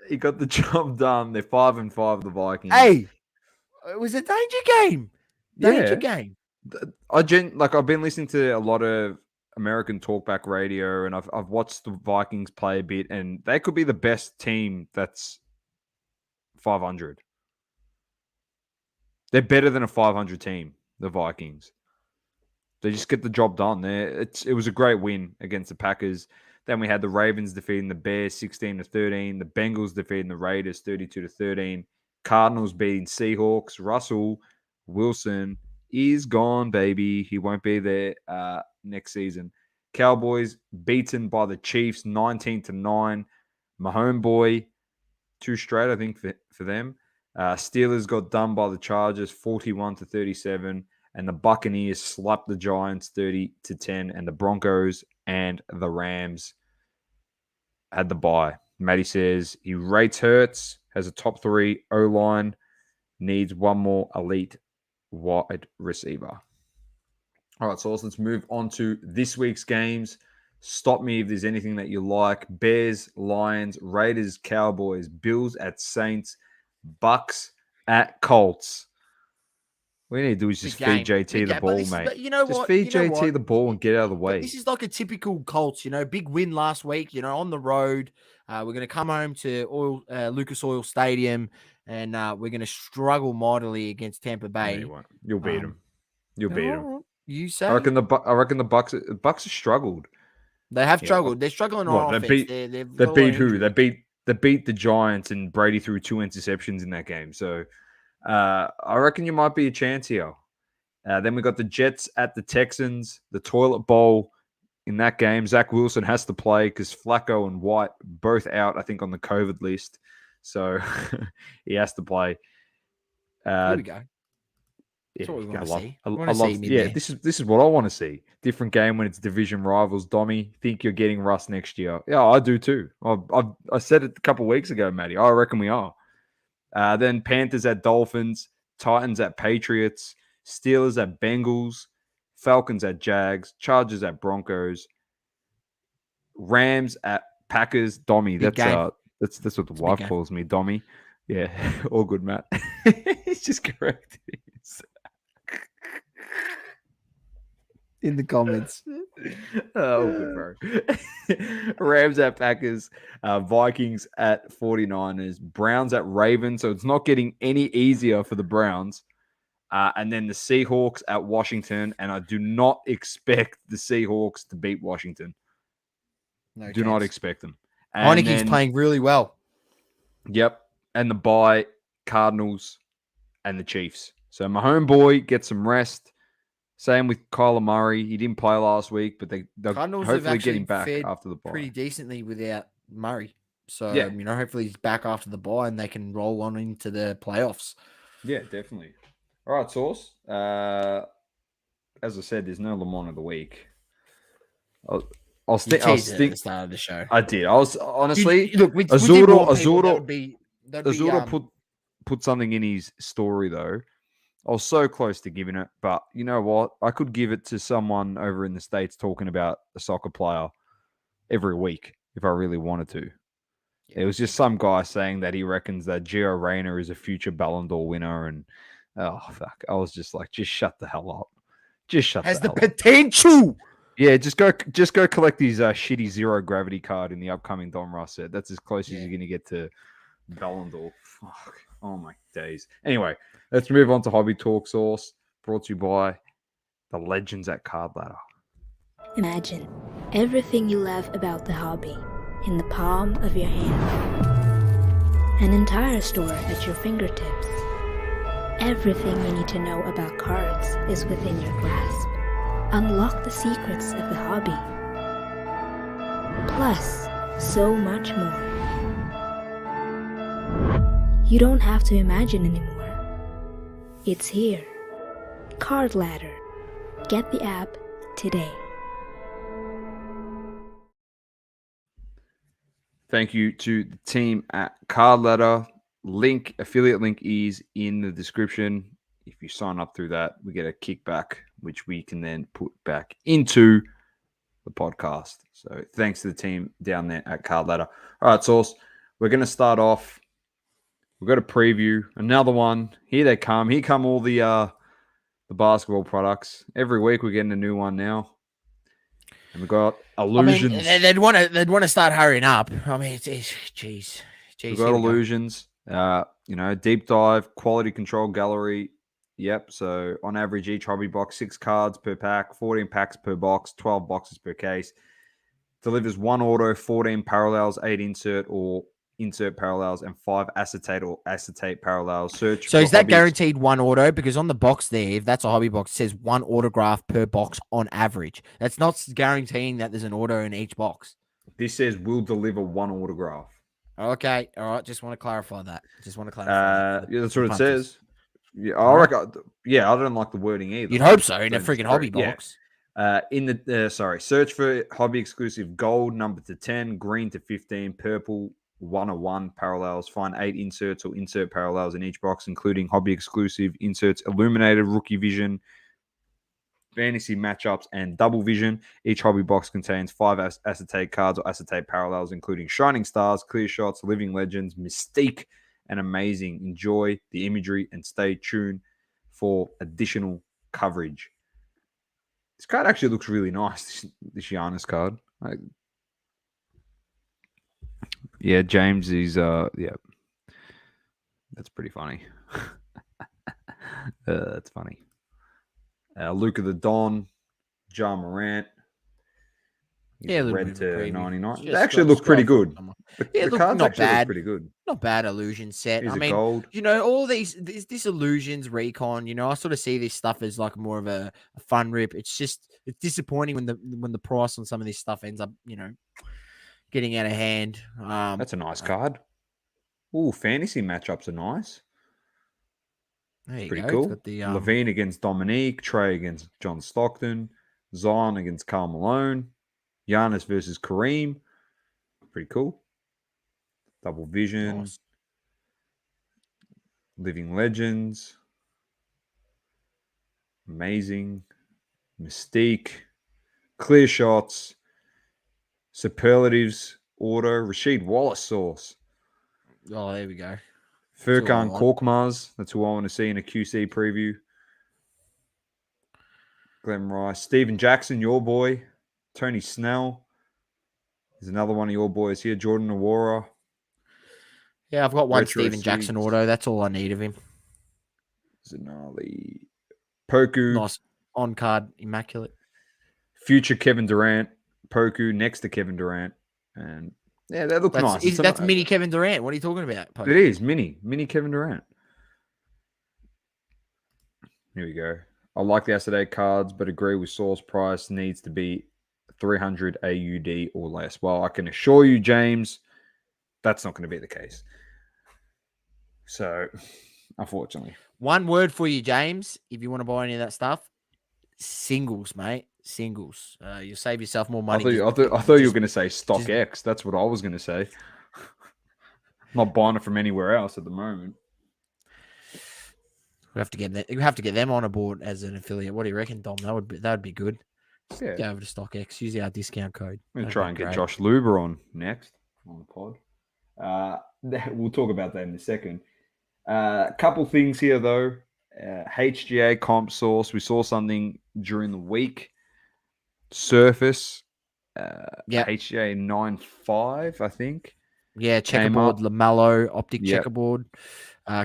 He got the job done. They're 5-5, the Vikings. Hey, it was a danger game. Game. I've been listening to a lot of American talkback radio, and I've watched the Vikings play a bit, and they could be the best team that's 500. They're better than a 500 team, the Vikings. They just get the job done. It was a great win against the Packers. Then we had the Ravens defeating the Bears 16-13. The Bengals defeating the Raiders 32-13. Cardinals beating Seahawks. Russell Wilson is gone, baby. He won't be there next season. Cowboys beaten by the Chiefs 19-9. My homeboy, 2 straight, I think, for them. Steelers got done by the Chargers 41-37. And the Buccaneers slapped the Giants 30-10. And the Broncos and the Rams had the bye. Matty says he rates Hurts, has a top 3 O-line, needs one more elite wide receiver. All right, so let's move on to this week's games. Stop me if there's anything that you like. Bears, Lions, Raiders, Cowboys, Bills at Saints, Bucks at Colts. What you need to do is Big just feed game. JT Big the game. But ball, this is- mate. but you know Just what? feed You know JT what? the ball and get out of the But way. this is like a typical Colts, big win last week, on the road. We're going to come home to Lucas Oil Stadium, and we're going to struggle mightily against Tampa No, Bay. you won't. You'll beat them. You'll beat them. You I say? reckon the Bucks have struggled. They have Yeah, struggled. They're struggling What on they offense. beat? They've They got a lot beat of who? injury. They beat the Giants, and Brady threw 2 interceptions in that game. So I reckon you might be a chance here. Then we got the Jets at the Texans, the toilet bowl in that game. Zach Wilson has to play because Flacco and White both out, I think, on the COVID list. So he has to play. Here we go. Yeah, That's what we want I to love, see. I, We I want to see love. him in Yeah, there. this is what I want to see. Different game when it's division rivals. Dommy, think you're getting Russ next year? Yeah, I do too. I said it a couple of weeks ago, Matty. I reckon we are. Then Panthers at Dolphins, Titans at Patriots, Steelers at Bengals, Falcons at Jags, Chargers at Broncos, Rams at Packers. Dommy, Big game. that's what the It's a big wife game. calls me, Dommy. Yeah, all good, Matt. He's just correct. In the comments. Oh, good, bro. Rams at Packers, Vikings at 49ers, Browns at Ravens. So it's not getting any easier for the Browns. And then the Seahawks at Washington. And I do not expect the Seahawks to beat Washington. No Do not chance. expect them. And Heineke's playing really well. Yep. And the bye, Cardinals and the Chiefs. So my homeboy gets some rest. Same with Kyler Murray. He didn't play last week, but they'll Cardinals have hopefully get actually him back fared after the bye. pretty decently without Murray. So, Yeah. Hopefully he's back after the bye and they can roll on into the playoffs. Yeah, definitely. All right, Sauce. As I said, there's no Lamont of the week. I'll You stick. teased it at the start of the show. I did. I was honestly Look, we did warn people Azuro that would be put something in his story though. I was so close to giving it, but you know what? I could give it to someone over in the States talking about a soccer player every week if I really wanted to. It was just some guy saying that he reckons that Gio Reyna is a future Ballon d'Or winner, and oh fuck, I was just like, just shut the hell up. Just shut has the the hell up. potential. Yeah, just go collect his shitty zero gravity card in the upcoming Don Ross set. That's as close as you're gonna get to Ballon d'Or. Fuck. Oh my days. Anyway, let's move on to Hobby Talk Sauce, brought to you by the legends at Cardladder. Imagine everything you love about the hobby in the palm of your hand. An entire store at your fingertips. Everything you need to know about cards is within your grasp. Unlock the secrets of the hobby. Plus, so much more. You don't have to imagine anymore. It's here. Cardladder. Get the app today. Thank you to the team at Cardladder. Affiliate link is in the description. If you sign up through that, we get a kickback, which we can then put back into the podcast. So thanks to the team down there at Cardladder. All right, Sauce, we're going to start off. We've got a preview, another one. Here they come. Here come all the basketball products. Every week we're getting a new one now. And we've got Illusions. I mean, they'd want to start hurrying up. I mean, jeez. We've got Illusions. Deep dive, quality control gallery. Yep. So on average, each hobby box, 6 cards per pack, 14 packs per box, 12 boxes per case. Delivers 1 auto, 14 parallels, 8 insert or insert parallels, and 5 acetate or acetate parallels. So is that guaranteed 1 auto? Because on the box there, if that's a hobby box, it says 1 autograph per box on average. That's not guaranteeing that there's an auto in each box. This says will deliver 1 autograph. Okay. All right. Just want to clarify that. Yeah, that's what it says. Yeah, I reckon. Yeah, I don't like the wording either. You'd hope so in a freaking hobby box. Search for hobby exclusive gold number to 10, green to 15, purple 101 parallels. Find 8 inserts or insert parallels in each box, including hobby exclusive inserts, illuminated rookie vision, fantasy matchups, and double vision. Each hobby box contains 5 acetate cards or acetate parallels, including shining stars, clear shots, living legends, mystique, and amazing. Enjoy the imagery and stay tuned for additional coverage. This card actually looks really nice, this Giannis card. Yeah, James is, yeah. That's pretty funny. That's funny. Luka the Don, John Morant. Yeah, a little red bit of a to preview. 99. They Just actually look pretty scroll good. through The look cards not actually bad. look pretty good. Not bad illusion set. Here's I a mean, gold. all this illusions recon, I sort of see this stuff as like more of a fun rip. It's disappointing when the price on some of this stuff ends up, getting out of hand. That's a nice card. Ooh, fantasy matchups are nice. There you Pretty go. cool. It's got the Levine against Dominique, Trey against John Stockton, Zion against Karl Malone, Giannis versus Kareem. Pretty cool. Double Vision. nice. Living Legends. Amazing. Mystique. Clear Shots. Superlatives Order. Rasheed Wallace Source. Oh, there we go. Furkan all I Korkmaz. That's who I want to see in a QC preview. Glenn Rice. Steven Jackson, your boy. Tony Snell. There's another one of your boys here. Jordan Awara. Yeah, I've got one Retro Steven Jackson Seeds. auto. That's all I need of him. Zanali. Poku. Nice on card, immaculate. Future Kevin Durant. Poku next to Kevin Durant. And yeah, that looks nice. That's mini Kevin Durant. What are you talking about? Poku? It is mini Kevin Durant. Here we go. I like the Asade cards, but agree with Source price needs to be 300 AUD or less. Well, I can assure you, James, that's not going to be the case. So, unfortunately. One word for you, James, if you want to buy any of that stuff. Singles, mate. Singles. You'll save yourself more money. I thought you were going to say StockX. That's what I was going to say. I'm not buying it from anywhere else at the moment. We have to get them on a board as an affiliate. What do you reckon, Dom? That would be good. Yeah. Go over to StockX. Use our discount code. I'm going to try and get Josh Luber on next on the pod. We'll talk about that in a second. A couple things here, though. HGA comp source. We saw something during the week. Surface. HGA 9.5, I think. Yeah, checkerboard, LaMelo, optic checkerboard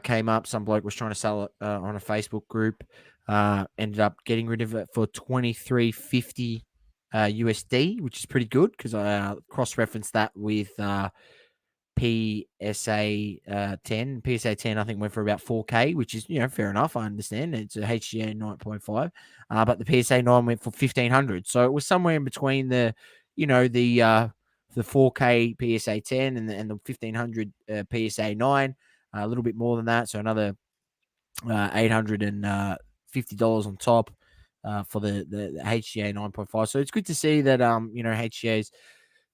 came up. Some bloke was trying to sell it on a Facebook group. Ended up getting rid of it for $23.50 USD, which is pretty good because I cross-referenced that with PSA 10. PSA 10, I think, went for about $4K, which is, fair enough. I understand. It's a HGA 9.5. But the PSA 9 went for $1,500. So it was somewhere in between the 4K PSA 10 and the 1,500 PSA 9. A little bit more than that. So another $850 on top for the HGA 9.5. So it's good to see that, HGA's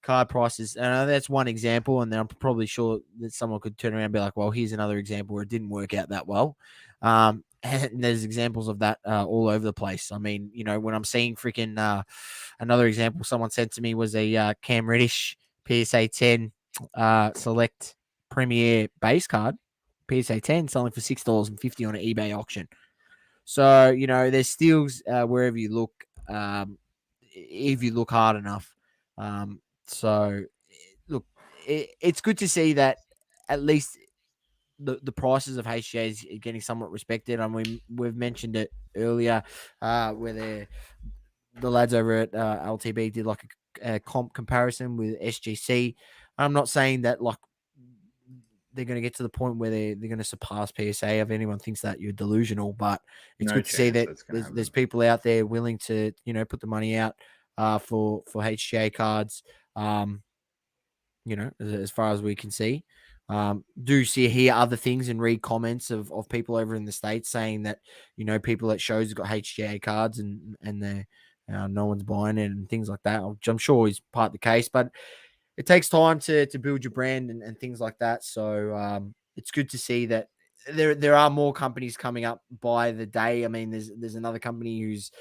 card prices. That's one example. And then I'm probably sure that someone could turn around and be like, well, here's another example where it didn't work out that well. And there's examples of that all over the place. I mean, when I'm seeing freaking another example someone sent to me was a Cam Reddish PSA 10 Select Premier base card. PSA 10 selling for $6.50 on an eBay auction. So, there's steals wherever you look, if you look hard enough. So, look, it's good to see that at least the prices of HGA is getting somewhat respected. I mean, we've mentioned it earlier where the lads over at LTB did like a comp comparison with SGC. I'm not saying that like they're going to get to the point where they're going to surpass PSA. If anyone thinks that, you're delusional, but it's good to see that there's people out there willing to, put the money out for HGA cards, as far as we can see. Do hear other things and read comments of people over in the States saying that, people at shows have got HGA cards and they're, no one's buying it and things like that, which I'm sure is part of the case, but it takes time to build your brand and things like that. So it's good to see that there are more companies coming up by the day. I mean, there's another company who's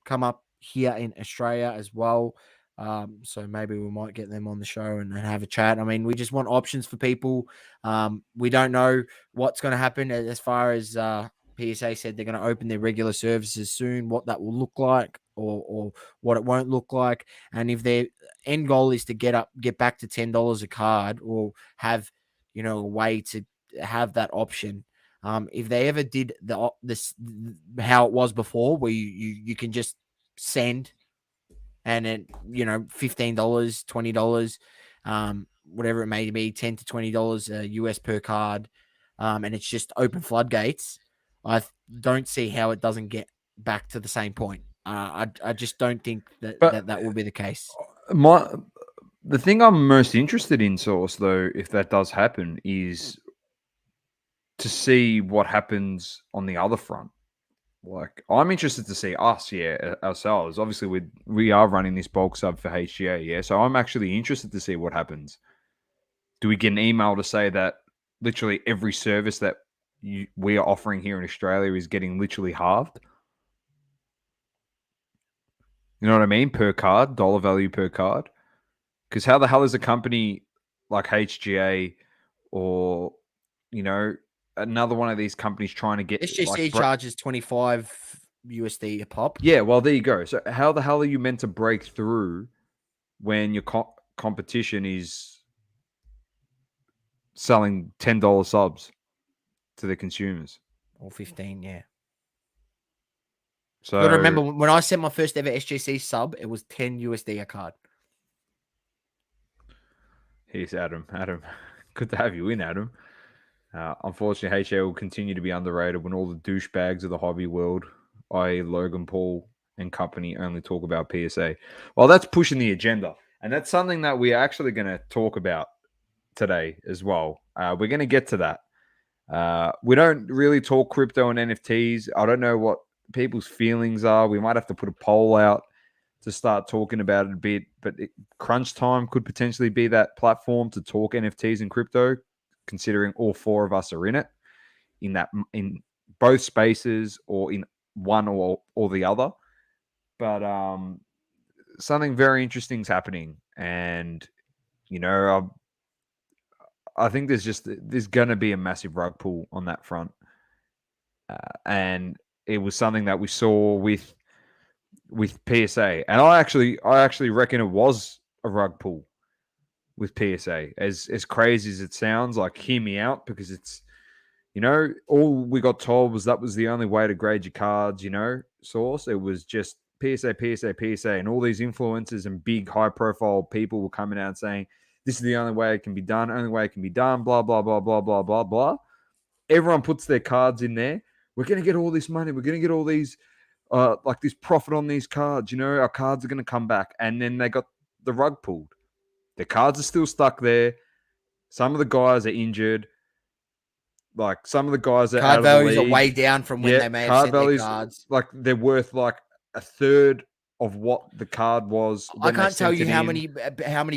come up here in Australia as well. So maybe we might get them on the show and have a chat. I mean, we just want options for people. We don't know what's going to happen as far as PSA said they're going to open their regular services soon, what that will look like or what it won't look like. And if their end goal is to get back to $10 a card or have, a way to have that option. If they ever did this how it was before, where you can just send and then $15, $20, whatever it may be, $10 to $20 US per card, and it's just open floodgates. I don't see how it doesn't get back to the same point. I just don't think that will be the case. The thing I'm most interested in, Sauce, though, if that does happen, is to see what happens on the other front. Like, I'm interested to see us, ourselves. Obviously, we are running this bulk sub for HGA, so I'm actually interested to see what happens. Do we get an email to say that literally every service that we are offering here in Australia is getting literally halved? You know what I mean? Per card, dollar value per card. Because how the hell is a company like HGA or, another one of these companies trying to get SGC charges $25 USD a pop. Yeah, well, there you go. So how the hell are you meant to break through when your competition is selling $10 subs to the consumers? Or 15, yeah. So you gotta remember, when I sent my first ever SGC sub, it was 10 USD a card. Here's Adam. Adam, good to have you in, Adam. Unfortunately, HA will continue to be underrated when all the douchebags of the hobby world, i.e. Logan Paul and company, only talk about PSA. Well, that's pushing the agenda. And that's something that we're actually going to talk about today as well. We're going to get to that. We don't really talk crypto and NFTs. I don't know what people's feelings are. We might have to put a poll out to start talking about it a bit. But Crunch Time could potentially be that platform to talk NFTs and crypto, considering all four of us are in it, in both spaces or in one or the other. But something very interesting is happening, and I think there's going to be a massive rug pull on that front, and it was something that we saw with PSA, and I actually reckon it was a rug pull with PSA. As crazy as it sounds, like, hear me out, because it's, all we got told was that was the only way to grade your cards, Source. It was just PSA, and all these influencers and big high-profile people were coming out and saying, this is the only way it can be done, blah, blah, blah, blah, blah, blah, blah. Everyone puts their cards in there. We're going to get all this money. We're going to get all these, this profit on these cards. Our cards are going to come back. And then they got the rug pulled. The cards are still stuck there. Some of the guys are injured. Like, some of the guys are card out of values the league. are way down from when they may have sent their cards. Like, they're worth like a third of what the card was. I can't tell you how many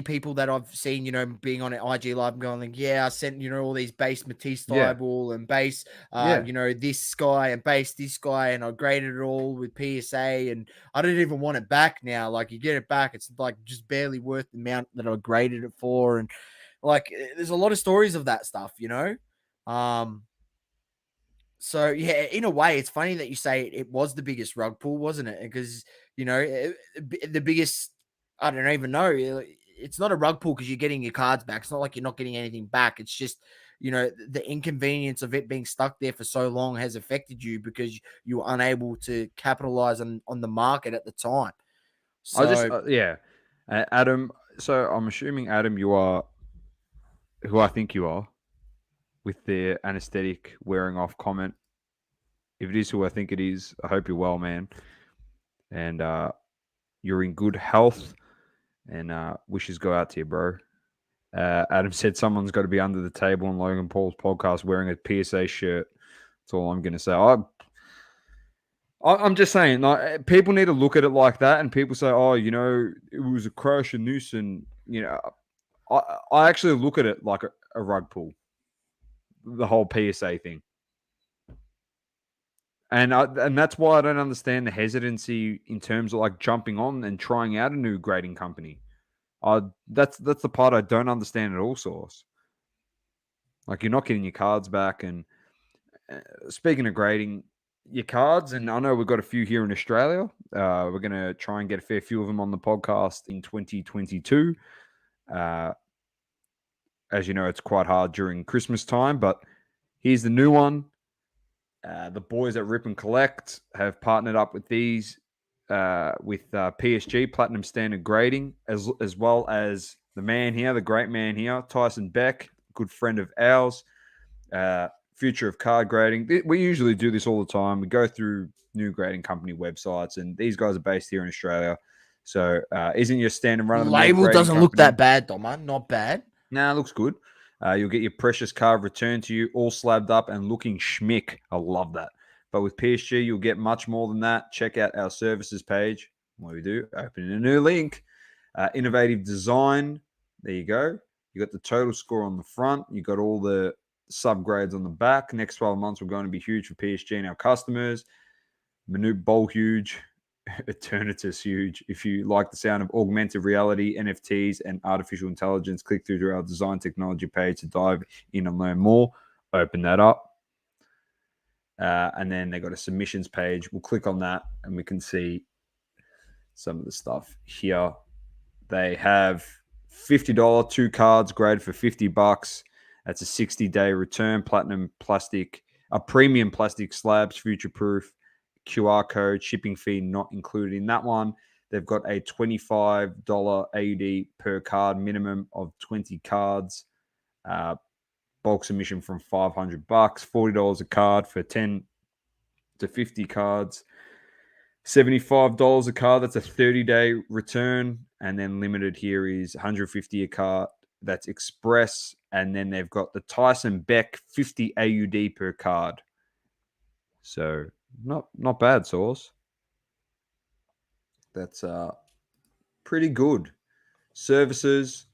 people that I've seen, being on an IG live and going like, yeah, I sent, all these base Matisse Thibault and base, this guy and base this guy, and I graded it all with PSA, and I don't even want it back now. Like, you get it back, it's like just barely worth the amount that I graded it for, and like, there's a lot of stories of that stuff, So yeah, in a way, it's funny that you say it was the biggest rug pull, wasn't it? Because the biggest, I don't even know. It's not a rug pull because you're getting your cards back. It's not like you're not getting anything back. It's just the inconvenience of it being stuck there for so long has affected you because you were unable to capitalize on the market at the time. So Adam. So I'm assuming, Adam, you are who I think you are, with the anesthetic wearing off comment. If it is who I think it is, I hope you're well, man. And you're in good health. And wishes go out to you, bro. Adam said someone's got to be under the table on Logan Paul's podcast wearing a PSA shirt. That's all I'm going to say. I'm just saying, like, people need to look at it like that. And people say, oh, it was a crash and this. And, I actually look at it like a rug pull. The whole PSA thing. And that's why I don't understand the hesitancy in terms of like jumping on and trying out a new grading company. That's the part I don't understand at all, Source. Like you're not getting your cards back. And speaking of grading, your cards, and I know we've got a few here in Australia. We're going to try and get a fair few of them on the podcast in 2022. As you know, it's quite hard during Christmas time, but here's the new one. The boys at Rip and Collect have partnered up with these with PSG Platinum Standard Grading, as well as the man here, the great man here, Tyson Beck, good friend of ours, future of card grading. We usually do this all the time. We go through new grading company websites, and these guys are based here in Australia. So isn't your standard run of the label doesn't look that bad, Doma. Not bad. Nah, looks good. You'll get your precious card returned to you, all slabbed up and looking schmick. I love that. But with PSG, you'll get much more than that. Check out our services page. What do we do? Open a new link. Innovative design. There you go. You got the total score on the front. You got all the subgrades on the back. Next 12 months, we're going to be huge for PSG and our customers. Manute Bowl huge. Eternatus huge. If you like the sound of augmented reality, NFTs, and artificial intelligence, click through to our design technology page to dive in and learn more. Open that up. And then they got a submissions page. We'll click on that and we can see some of the stuff here. They have $50 2 cards graded for $50. That's a 60-day return, platinum plastic, a premium plastic slabs, future-proof, QR code, shipping fee not included in that one. They've got a $25 AUD per card, minimum of 20 cards. Bulk submission from $500, $40 a card for 10 to 50 cards. $75 a card, that's a 30-day return. And then limited here is $150 a card. That's express. And then they've got the Tyson Beck 50 AUD per card. So not bad, Source. That's pretty good. Services,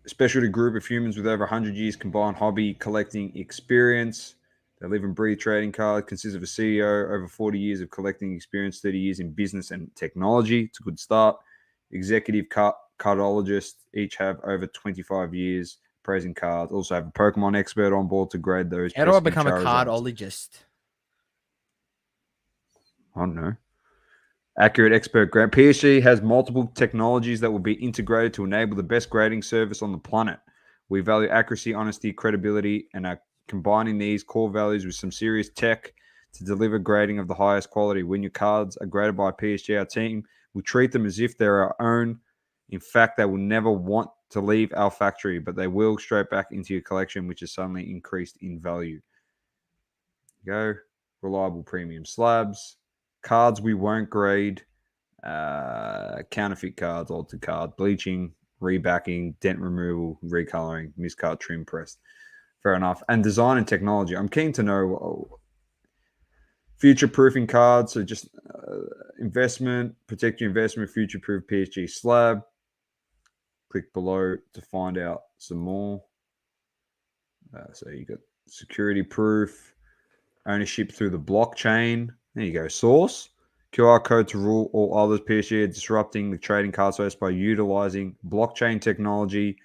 specialty group of humans with over 100 years combined hobby collecting experience. They live and breathe trading cards. Consists of a CEO, over 40 years of collecting experience, 30 years in business and technology. It's a good start. Executive cardologists each have over 25 years praising cards. Also have a Pokemon expert on board to grade those. How do I become a cardologist? I don't know. Accurate expert grade. PSG has multiple technologies that will be integrated to enable the best grading service on the planet. We value accuracy, honesty, credibility, and are combining these core values with some serious tech to deliver grading of the highest quality. When your cards are graded by PSG, our team will treat them as if they're our own. In fact, they will never want to leave our factory, but they will straight back into your collection, which has suddenly increased in value. Go. Reliable premium slabs. Cards we won't grade. Counterfeit cards, altered card, bleaching, rebacking, dent removal, recoloring, miscard, trim pressed. Fair enough. And design and technology. I'm keen to know future-proofing cards. So just investment, protect your investment, future-proof PSG slab. Click below to find out some more. So you got security proof, ownership through the blockchain. There you go. Source. QR code to rule all others. PSG are disrupting the trading card space by utilizing blockchain technology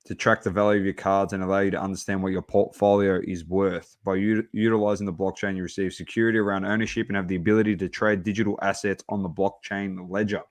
to track the value of your cards and allow you to understand what your portfolio is worth. By utilizing the blockchain, you receive security around ownership and have the ability to trade digital assets on the blockchain ledger.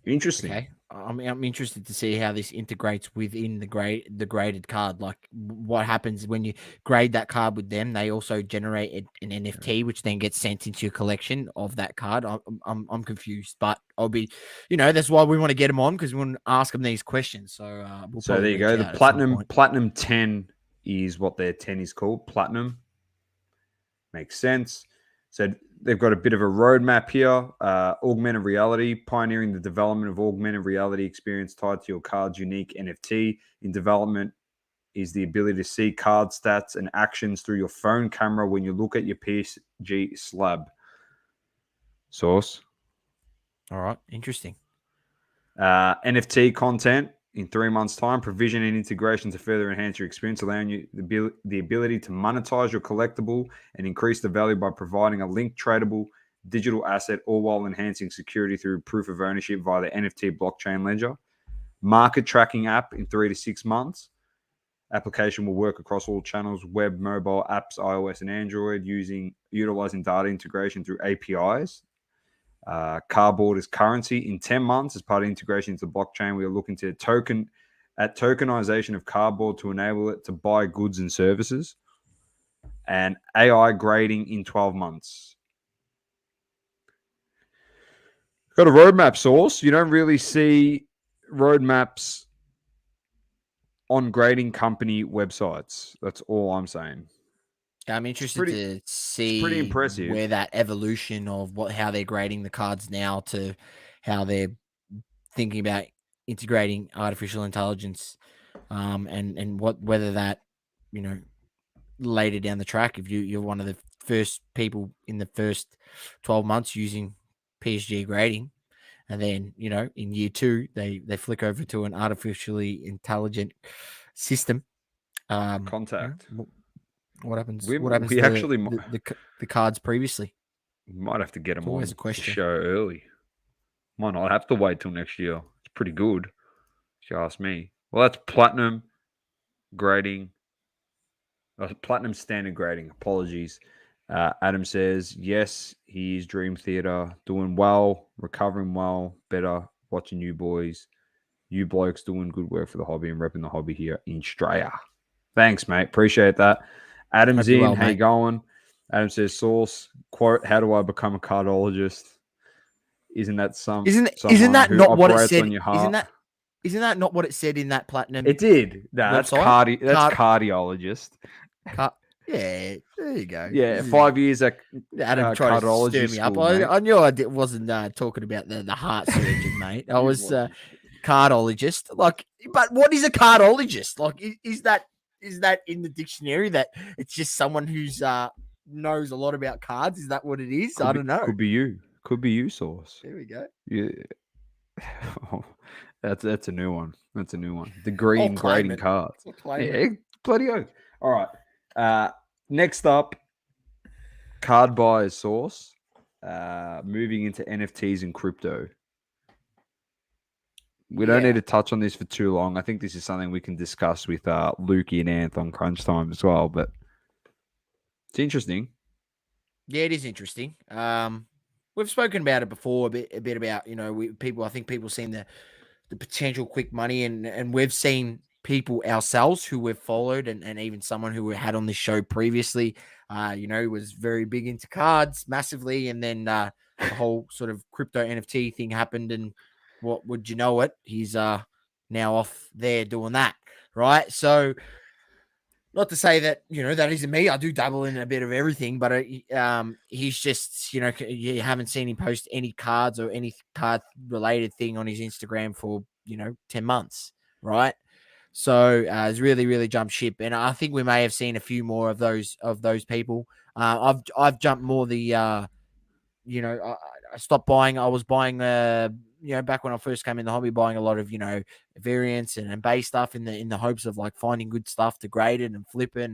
Interesting. Okay. I'm interested to see how this integrates within the graded card. Like what happens when you grade that card with them? They also generate an NFT, which then gets sent into your collection of that card. I'm confused, but I'll be, that's why we want to get them on, because we want to ask them these questions. So so there you go. The platinum 10 is what their 10 is called. Platinum makes sense. So they've got a bit of a roadmap here. Augmented reality, pioneering the development of augmented reality experience tied to your card's unique NFT. In development is the ability to see card stats and actions through your phone camera when you look at your PSG slab. Source. All right. Interesting. NFT content in 3 months' time. Provision and integration to further enhance your experience, allowing you the ability to monetize your collectible and increase the value by providing a linked tradable digital asset, all while enhancing security through proof of ownership via the NFT blockchain ledger. Market tracking app in 3 to 6 months. Application will work across all channels, web, mobile, apps, iOS, and Android, utilizing data integration through APIs. Cardboard is currency in 10 months as part of integration into the blockchain. We are looking to tokenization of cardboard to enable it to buy goods and services, and AI grading in 12 months. Got a roadmap source. You don't really see roadmaps on grading company websites. That's all I'm saying. I'm interested to see pretty impressive where that evolution of how they're grading the cards now to how they're thinking about integrating artificial intelligence, and whether that, later down the track, if you're one of the first people in the first 12 months using PSG grading, and then in year 2 they flick over to an artificially intelligent system. Contact. What happens? We to actually the cards previously? We might have to get them on Always a question. the show early. Might not have to wait till next year. It's pretty good, if you ask me. Well, that's platinum grading. Platinum standard grading. Apologies. Adam says, yes, he is Dream Theater. Doing well, recovering well, better, watching you boys. You blokes doing good work for the hobby and repping the hobby here in Australia. Thanks, mate. Appreciate that. Adam's in. How you going? Adam says, source, quote, how do I become a cardologist? Isn't that isn't that not what it said? Isn't that not what it said in that platinum? It did. No, that's cardiologist. Yeah, there you go. Yeah, 5 years at Adam tried to stir me up. I knew I wasn't talking about the heart surgeon, mate. I was cardiologist. But what is a cardiologist? Is that in the dictionary that it's just someone who's knows a lot about cards? Is that what it is? I don't know. Could be you. Could be you, Source. There we go. Yeah. That's a new one. That's a new one. Degree in grading cards. Yeah, bloody oath. All right. Next up, card buyers, Source. Moving into NFTs and crypto. We don't need to touch on this for too long. I think this is something we can discuss with Lukey and Anth on Crunch Time as well. But it's interesting. Yeah, it is interesting. We've spoken about it before, a bit about, I think people seen the potential quick money, and we've seen people ourselves who we've followed, and even someone who we had on this show previously, was very big into cards massively. And then the whole sort of crypto NFT thing happened, and what would you know it? He's now off there doing that. Right. So, not to say that, that isn't me. I do dabble in a bit of everything, but he's just, you haven't seen him post any cards or any card related thing on his Instagram for, 10 months. Right. So it's really, really jumped ship. And I think we may have seen a few more of those people. I've jumped more I stopped buying. I was buying, back when I first came in the hobby, buying a lot of, variants and base stuff in the hopes of finding good stuff to grade it and flip it.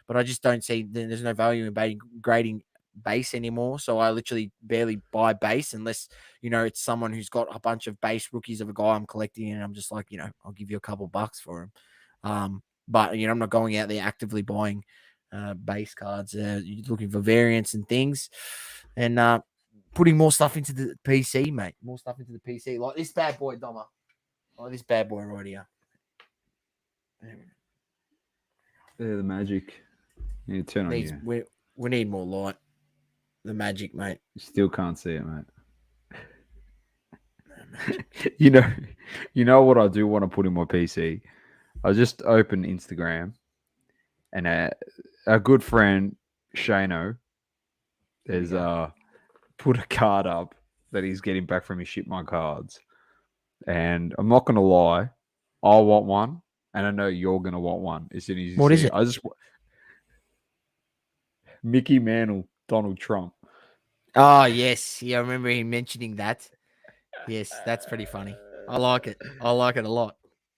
But I just don't see there's no value in grading base anymore. So I literally barely buy base unless, it's someone who's got a bunch of base rookies of a guy I'm collecting, and I'm just like, I'll give you a couple bucks for him. But, I'm not going out there actively buying base cards, looking for variants and things. And, putting more stuff into the PC, mate. More stuff into the PC. Like this bad boy, Doma. Like this bad boy right here. The magic. Yeah, turn on you. We need more light. The magic, mate. You still can't see it, mate. You know what I do want to put in my PC? I just opened Instagram, and a good friend, Shano, has put a card up that he's getting back from his Ship My Cards. And I'm not going to lie, I want one, and I know you're going to want one as soon as you What see is it? Mickey Mantle, Donald Trump. Oh, yes. Yeah, I remember him mentioning that. Yes, that's pretty funny. I like it. I like it a lot.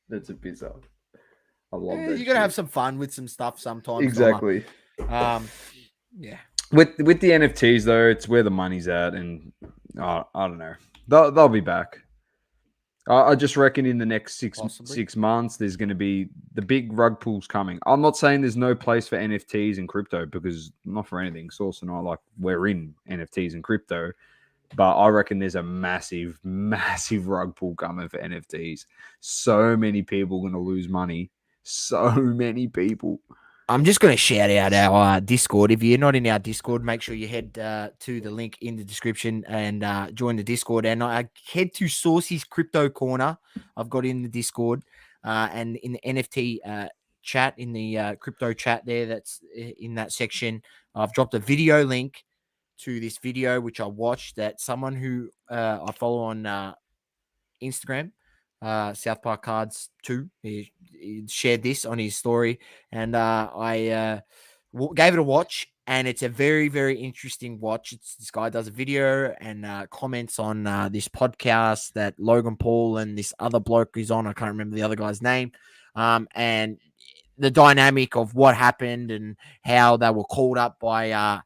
That's a bizarre. I love Yeah, that. you got to have shit. some fun with some stuff sometimes. Exactly. Yeah. With the NFTs though, it's where the money's at, and I don't know. They'll be back. I just reckon in the next Possibly. 6 months, there's going to be the big rug pulls coming. I'm not saying there's no place for NFTs and crypto because not for anything. Sauce and I we're in NFTs and crypto, but I reckon there's a massive, massive rug pull coming for NFTs. So many people going to lose money. So many people. I'm just going to shout out our Discord. If you're not in our Discord, make sure you head to the link in the description and join the Discord. And head to Sauceys Crypto Corner. I've got in the Discord and in the NFT chat, in the crypto chat there, that's in that section. I've dropped a video link to this video, which I watched, that someone who I follow on Instagram, South Park Cards 2, he shared this on his story, and I gave it a watch, and it's a very, very interesting watch. This guy does a video and comments on this podcast that Logan Paul and this other bloke is on. I can't remember the other guy's name, and the dynamic of what happened and how they were called up by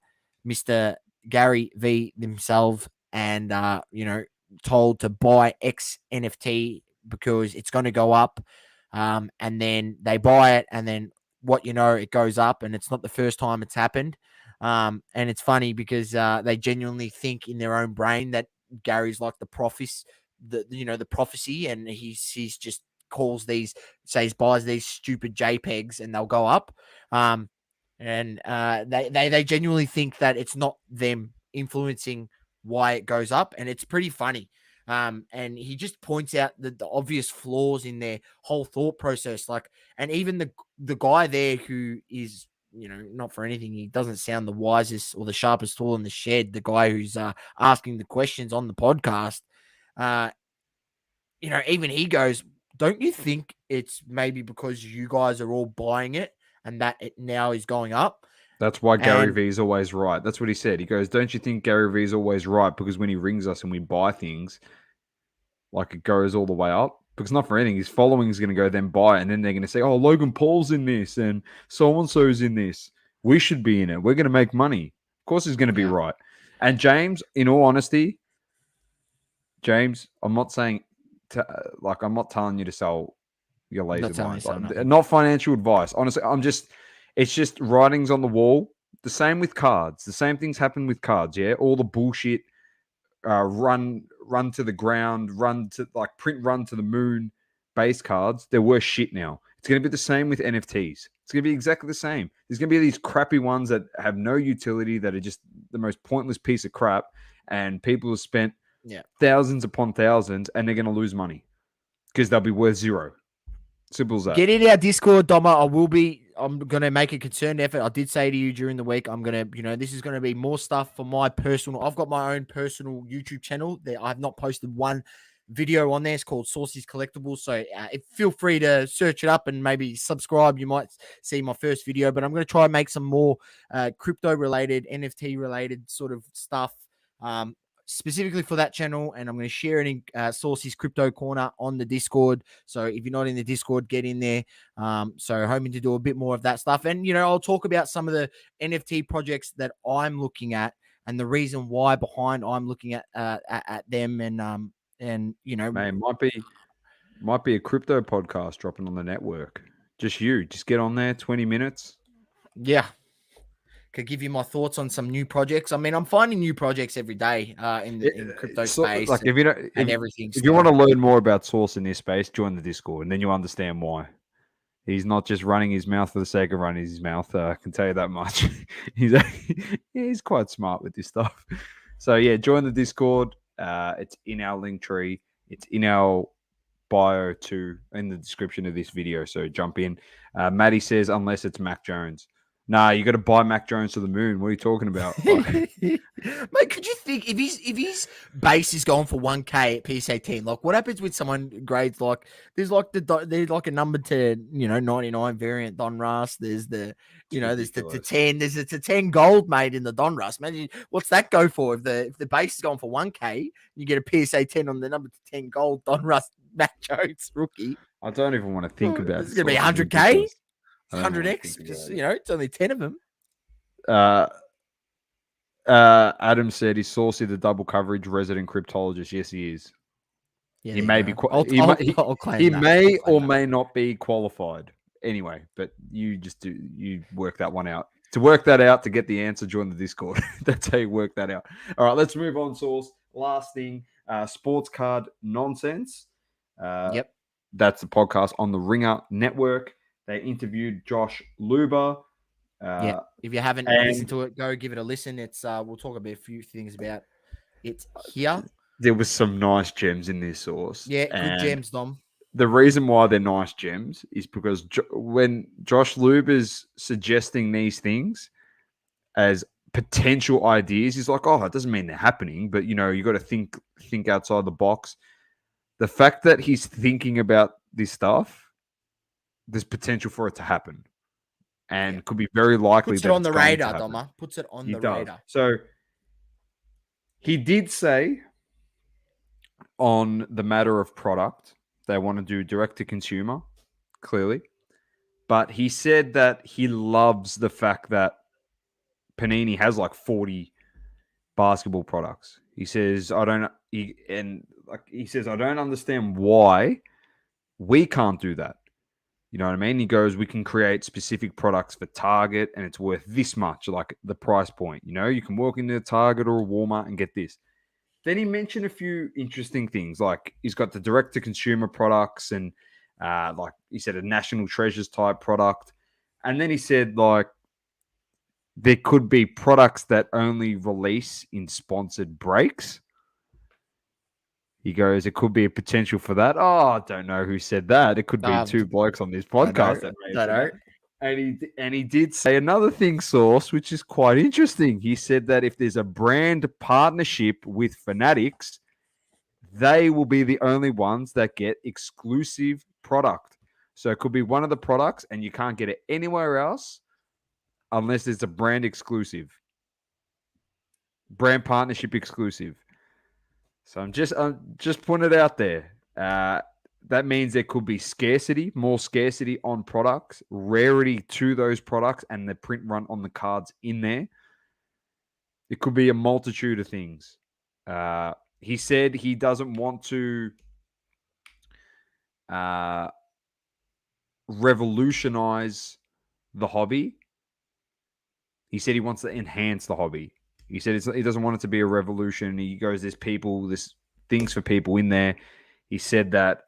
Mr. Gary V themselves, and told to buy X NFT because it's going to go up, and then they buy it, and then it goes up, and it's not the first time it's happened. And it's funny because they genuinely think in their own brain that Gary's like the the prophecy, and he's just buys these stupid JPEGs and they'll go up. And they genuinely think that it's not them influencing why it goes up, and it's pretty funny. And he just points out the obvious flaws in their whole thought process. And even the guy there who is, not for anything, he doesn't sound the wisest or the sharpest tool in the shed. The guy who's asking the questions on the podcast, even he goes, "Don't you think it's maybe because you guys are all buying it and that it now is going up?" That's why Gary V is always right. That's what he said. He goes, "Don't you think Gary V is always right? Because when he rings us and we buy things, it goes all the way up. Because not for anything, his following is going to go then buy it, and then they're going to say, 'Oh, Logan Paul's in this, and so and so's in this. We should be in it. We're going to make money.' Of course, he's going to be right." And James, in all honesty, James, I'm not saying I'm not telling you to sell your laser lines. Not financial advice. Honestly, it's just writings on the wall. The same with cards. The same things happen with cards. Yeah, all the bullshit. Run to the ground, print run to the moon base cards. They're worth shit now. It's going to be the same with NFTs. It's going to be exactly the same. There's going to be these crappy ones that have no utility, that are just the most pointless piece of crap, and people have spent thousands upon thousands, and they're going to lose money because they'll be worth zero. Simple as that. Get in our Discord, Doma. I'm going to make a concerted effort. I did say to you during the week, I'm going to, this is going to be more stuff for my personal. I've got my own personal YouTube channel that I've not posted one video on there. It's called Sauceys Collectibles. So feel free to search it up and maybe subscribe. You might see my first video, but I'm going to try and make some more crypto related, NFT related sort of stuff. Specifically for that channel, and I'm going to share it in Sauceys Crypto Corner on the Discord. So if you're not in the Discord, get in there. So hoping to do a bit more of that stuff, and I'll talk about some of the NFT projects that I'm looking at and the reason why behind I'm looking at them, and man, might be a crypto podcast dropping on the network. Just get on there, 20 minutes. Yeah. Could give you my thoughts on some new projects. I mean, I'm finding new projects every day in the crypto space. Everything. If you want to learn more about Sauce in this space, join the Discord, and then you understand why. He's not just running his mouth for the sake of running his mouth. I can tell you that much. He's quite smart with this stuff. So yeah, join the Discord. It's in our link tree. It's in our bio too, in the description of this video. So jump in. Maddie says, unless it's Mac Jones. Nah, you got to buy Mac Jones to the moon. What are you talking about? Mate, could you think if his base is going for 1K at PSA 10, what happens with someone grades there's like a number to 99 variant Donruss. There's the there's the 10. There's a 10 gold made in the Donruss. Imagine what's that go for if the base is going for 1K, you get a PSA 10 on the number to 10 gold Donruss Mac Jones rookie. I don't even want to think about It's going to be Sauce. 100K, Ridiculous. I don't wanna 100X, think because, about it. it's only 10 of them. Adam said he's Saucy the double coverage resident cryptologist. Yes, he is. Yeah, He there may you be. go. I'll claim He that. may I'll claim or that. may not be qualified. Anyway, but you work that one out. To work that out, to get the answer, join the Discord. That's how you work that out. All right, let's move on, Sauce. Last thing, sports card nonsense. Yep. That's the podcast on the Ringer Network. They interviewed Josh Luber. Yeah. If you haven't and- listened to it, go give it a listen. It's we'll talk about a few things about it here. There was some nice gems in this, Sauce. Yeah, good And gems, Dom. the reason why they're nice gems is because when Josh Luber's suggesting these things as potential ideas, he's like, "Oh, it doesn't mean they're happening, but you got to think outside the box." The fact that he's thinking about this stuff, there's potential for it to happen, and could be very likely Puts that it on it's the going to radar, happen. Doma. Puts it on He the does. radar. So he did say on the matter of product, they want to do direct to consumer, clearly. But he said that he loves the fact that Panini has like 40 basketball products. He says, he says, I don't understand why we can't do that. You know what I mean? He goes, we can create specific products for Target and it's worth this much, like the price point. You can walk into Target or a Walmart and get this. Then he mentioned a few interesting things, like he's got the direct-to-consumer products and, like he said, a National Treasures type product. And then he said, like, there could be products that only release in sponsored breaks. He goes, it could be a potential for that. Oh, I don't know who said that. It could be two blokes on this podcast that made that. And he did say another thing, Sauce, which is quite interesting. He said that if there's a brand partnership with Fanatics, they will be the only ones that get exclusive product. So it could be one of the products and you can't get it anywhere else unless it's a brand exclusive. Brand partnership exclusive. So I'm just putting it out there. That means there could be more scarcity on products, rarity to those products, and the print run on the cards in there. It could be a multitude of things. He said he doesn't want to revolutionize the hobby. He said he wants to enhance the hobby. He said he doesn't want it to be a revolution. He goes, there's things for people in there. He said that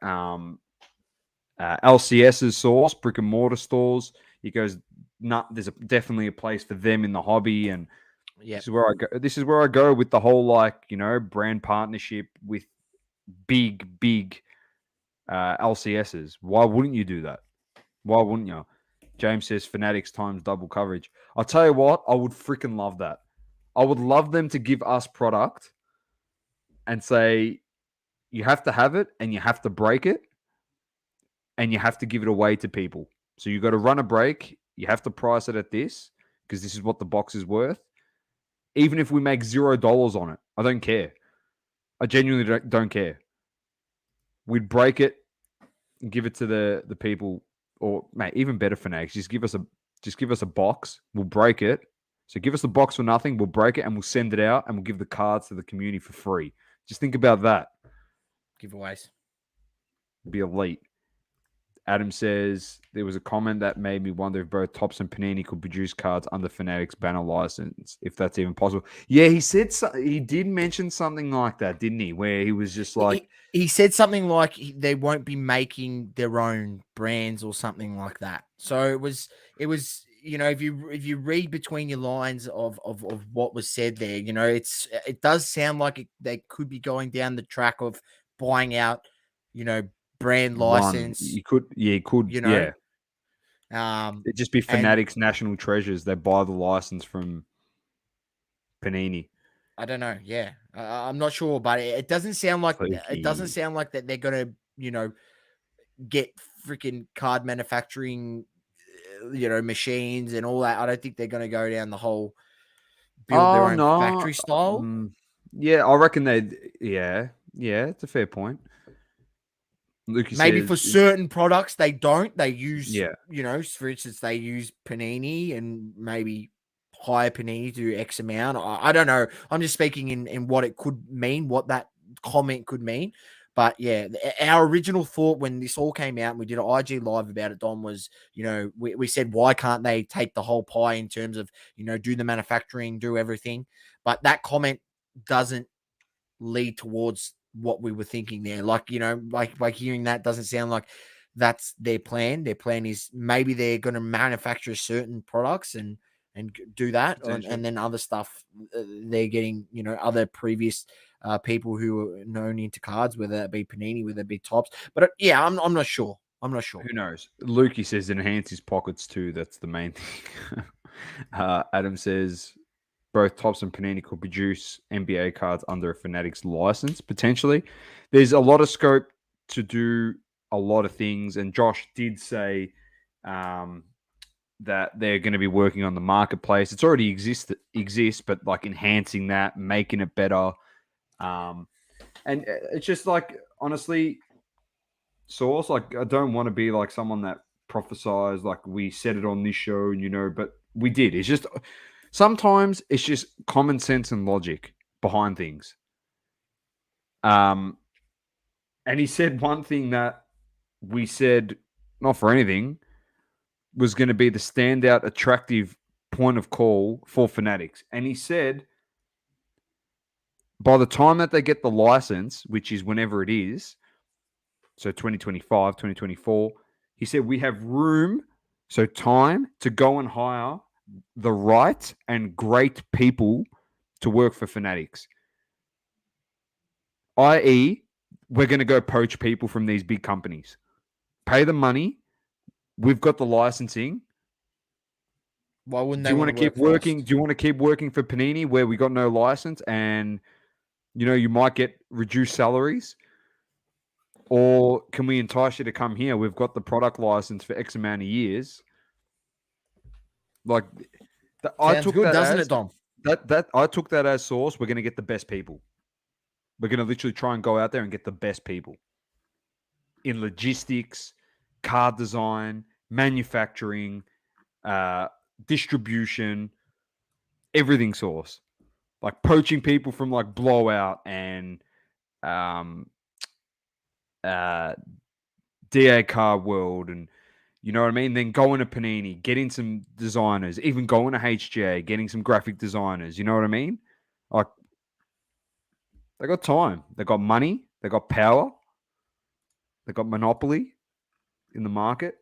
LCS's Sauce, brick and mortar stores, he goes, there's definitely a place for them in the hobby. And this is where I go. This is where I go with the whole, brand partnership with big LCSs. Why wouldn't you do that? Why wouldn't you? James says Fanatics times double coverage. I'll tell you what, I would freaking love that. I would love them to give us product and say, you have to have it and you have to break it and you have to give it away to people. So you got to run a break. You have to price it at this because this is what the box is worth. Even if we make $0 on it, I don't care. I genuinely don't care. We'd break it and give it to the people, or mate, even better, Fanatics. Just give us a box. We'll break it. So give us the box for nothing. We'll break it and we'll send it out and we'll give the cards to the community for free. Just think about that. Giveaways. Be elite. Adam says there was a comment that made me wonder if both Topps and Panini could produce cards under Fanatics banner license, if that's even possible. Yeah, he said he did mention something like that, didn't he? Where he was just like, he said something like they won't be making their own brands or something like that. So it was if you read between your lines of what was said there, it does sound like they could be going down the track of buying out, brand license. He could. Yeah. It'd just be Fanatics National Treasures. They buy the license from Panini. I don't know. Yeah, I'm not sure, but it doesn't sound like that they're gonna, get freaking card manufacturing, machines and all that. I don't think they're gonna go down the whole build their own factory style. Yeah, I reckon they. Yeah, it's a fair point. Lukey Maybe says, for certain products they don't. They use, Yeah. For instance, they use panini and maybe higher panini to X amount. I don't know. I'm just speaking in what it could mean, what that comment could mean. But yeah, our original thought when this all came out and we did an IG live about it, Dom, was, we said, why can't they take the whole pie in terms of, do the manufacturing, do everything? But that comment doesn't lead towards what we were thinking there. Like, like hearing that doesn't sound like that's their plan. Their plan is maybe they're going to manufacture certain products and do that. And then other stuff, they're getting, other previous people who are known into cards, whether that be Panini, whether it be Tops. But yeah, I'm not sure. I'm not sure. Who knows? Lukey says enhance his pockets too. That's the main thing. Adam says both Tops and Panini could produce NBA cards under a Fanatics license, potentially. There's a lot of scope to do a lot of things. And Josh did say that they're going to be working on the marketplace. It's already exists, but like enhancing that, making it better. And it's just like, honestly, Sauce, like, I don't want to be like someone that prophesies, like we said it on this show, but we did. It's just... Sometimes it's just common sense and logic behind things. And he said one thing that we said, not for anything, was going to be the standout, attractive point of call for Fanatics. And he said, by the time that they get the license, which is whenever it is, so 2025, 2024, he said, we have room, so time to go and hire the right and great people to work for Fanatics. I.e., we're going to go poach people from these big companies. Pay the money. We've got the licensing. Why wouldn't they want to keep working? First? Do you want to keep working for Panini where we got no license and, you might get reduced salaries? Or can we entice you to come here? We've got the product license for X amount of years. Like, I took good, that doesn't as, it, Dom? That I took that as source. We're going to get the best people. We're going to literally try and go out there and get the best people in logistics, card design, manufacturing, distribution, everything source. Like poaching people from like Blowout and DA Card World, and you know what I mean? Then going to Panini, getting some designers, even going to HGA, getting some graphic designers. You know what I mean? Like, they got time. They got money. They got power. They got monopoly in the market.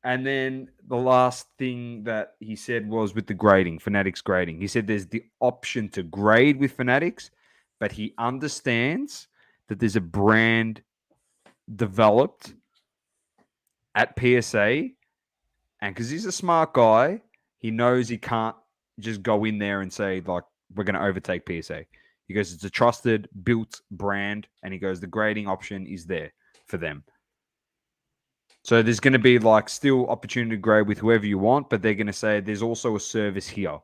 And then the last thing that he said was with the grading, Fanatics grading. He said there's the option to grade with Fanatics, but he understands that there's a brand developed at PSA. And because he's a smart guy, he knows he can't just go in there and say, like, we're going to overtake PSA. He goes, it's a trusted, built brand. And he goes, the grading option is there for them. So there's going to be like still opportunity to grade with whoever you want, but they're going to say there's also a service here.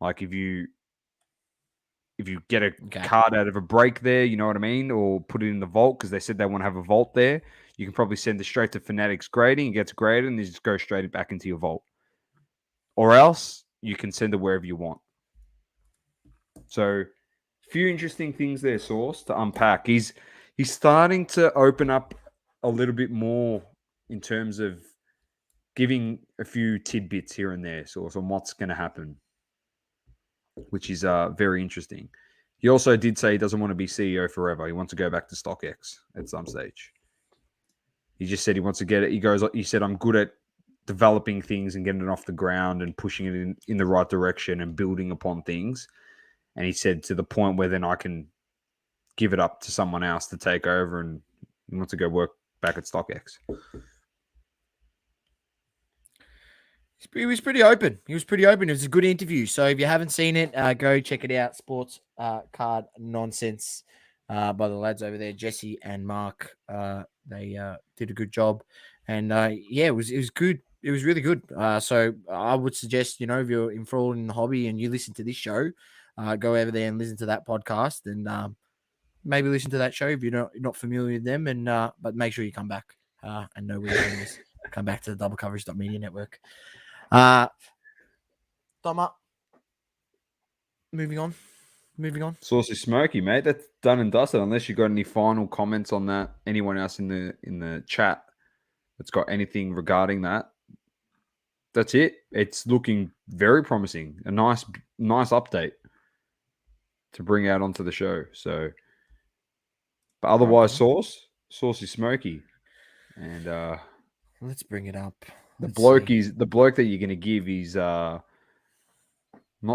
Like if you get a card out of a break there, you know what I mean? Or put it in the vault because they said they want to have a vault there. You can probably send it straight to Fanatics grading. It gets graded and you just go straight back into your vault. Or else you can send it wherever you want. So few interesting things there, Source, to unpack. He's starting to open up a little bit more in terms of giving a few tidbits here and there, Source, on what's going to happen, which is very interesting. He also did say he doesn't want to be CEO forever. He wants to go back to StockX at some stage. He just said he wants to get it. He said, I'm good at developing things and getting it off the ground and pushing it in the right direction and building upon things. And he said to the point where then I can give it up to someone else to take over, and he wants to go work back at StockX. He was pretty open. It was a good interview. So if you haven't seen it, go check it out. Sports Card Nonsense by the lads over there, Jesse and Mark. They did a good job. And yeah, it was good. It was really good. So I would suggest, if you're enthralled in the hobby and you listen to this show, go over there and listen to that podcast. And maybe listen to that show if you're not familiar with them, and but make sure you come back and know where you're doing this. Come back to the Coverage.Media network. Thumb up. Moving on. Sauceys Smokey, mate. That's done and dusted. Unless you got any final comments on that. Anyone else in the chat that's got anything regarding that? That's it. It's looking very promising. A nice update to bring out onto the show. So, but otherwise, Sauceys Smokey, and let's bring it up. The bloke that you're going to give. He's not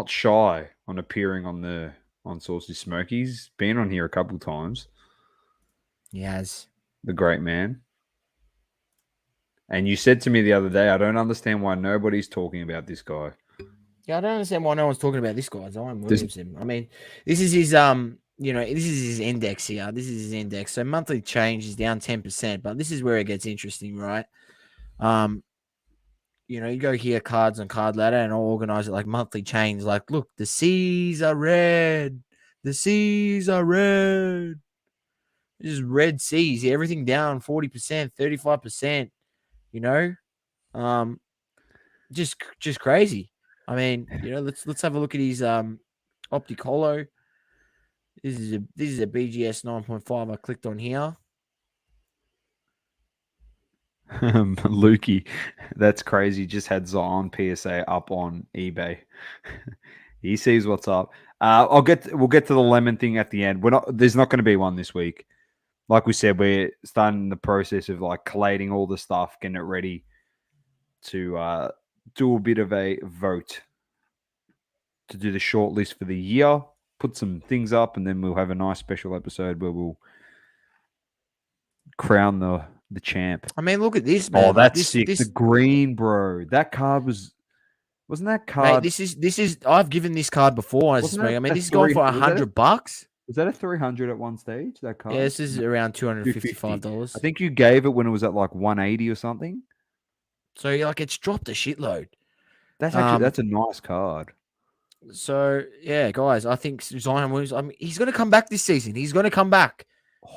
shy on appearing on Sauceys Smokey. He's been on here a couple of times. He has. The great man. And you said to me the other day, I don't understand why nobody's talking about this guy. Yeah, I don't understand why no one's talking about this guy. Zion Williamson. I mean, this is his this is his index here. This is his index. So monthly change is down 10%, but this is where it gets interesting, right? You go here, cards on Cardladder, and I'll organize it like monthly change. Like, look, the C's are red. The C's are red. This is red C's. Everything down 40%, 35%. Just crazy. I mean, let's have a look at his Opticolo. This is a BGS 9.5. I clicked on here. Lukey, that's crazy. Just had Zion PSA up on eBay. He sees what's up. We'll get to the lemon thing at the end. There's not going to be one this week. Like we said, we're starting the process of like collating all the stuff, getting it ready to do a bit of a vote to do the short list for the year, put some things up, and then we'll have a nice special episode where we'll crown the champ. I mean, look at this, man. Oh, that's sick. The green, bro. That card wasn't that card? Mate, this is I've given this card before. This is going for $100. Was that a 300 at one stage? That card? Yeah, this is around $255. I think you gave it when it was at like 180 or something. So it's dropped a shitload. That's a nice card. So yeah, guys, I think Zion Williams. I mean, he's going to come back this season. He's going to come back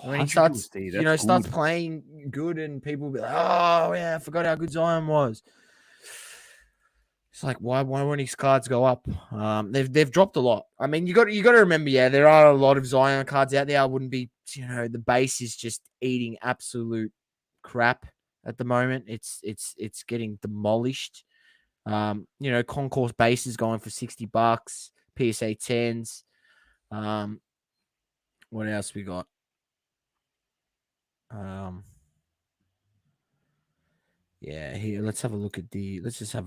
when he starts, starts playing good, and people will be like, "Oh yeah, I forgot how good Zion was." It's like, why won't his cards go up? They've dropped a lot. I mean, you got to remember, there are a lot of Zion cards out there. I wouldn't be, the base is just eating absolute crap at the moment. It's getting demolished. Concourse base is going for $60. PSA 10s. What else we got? Yeah, here let's just have a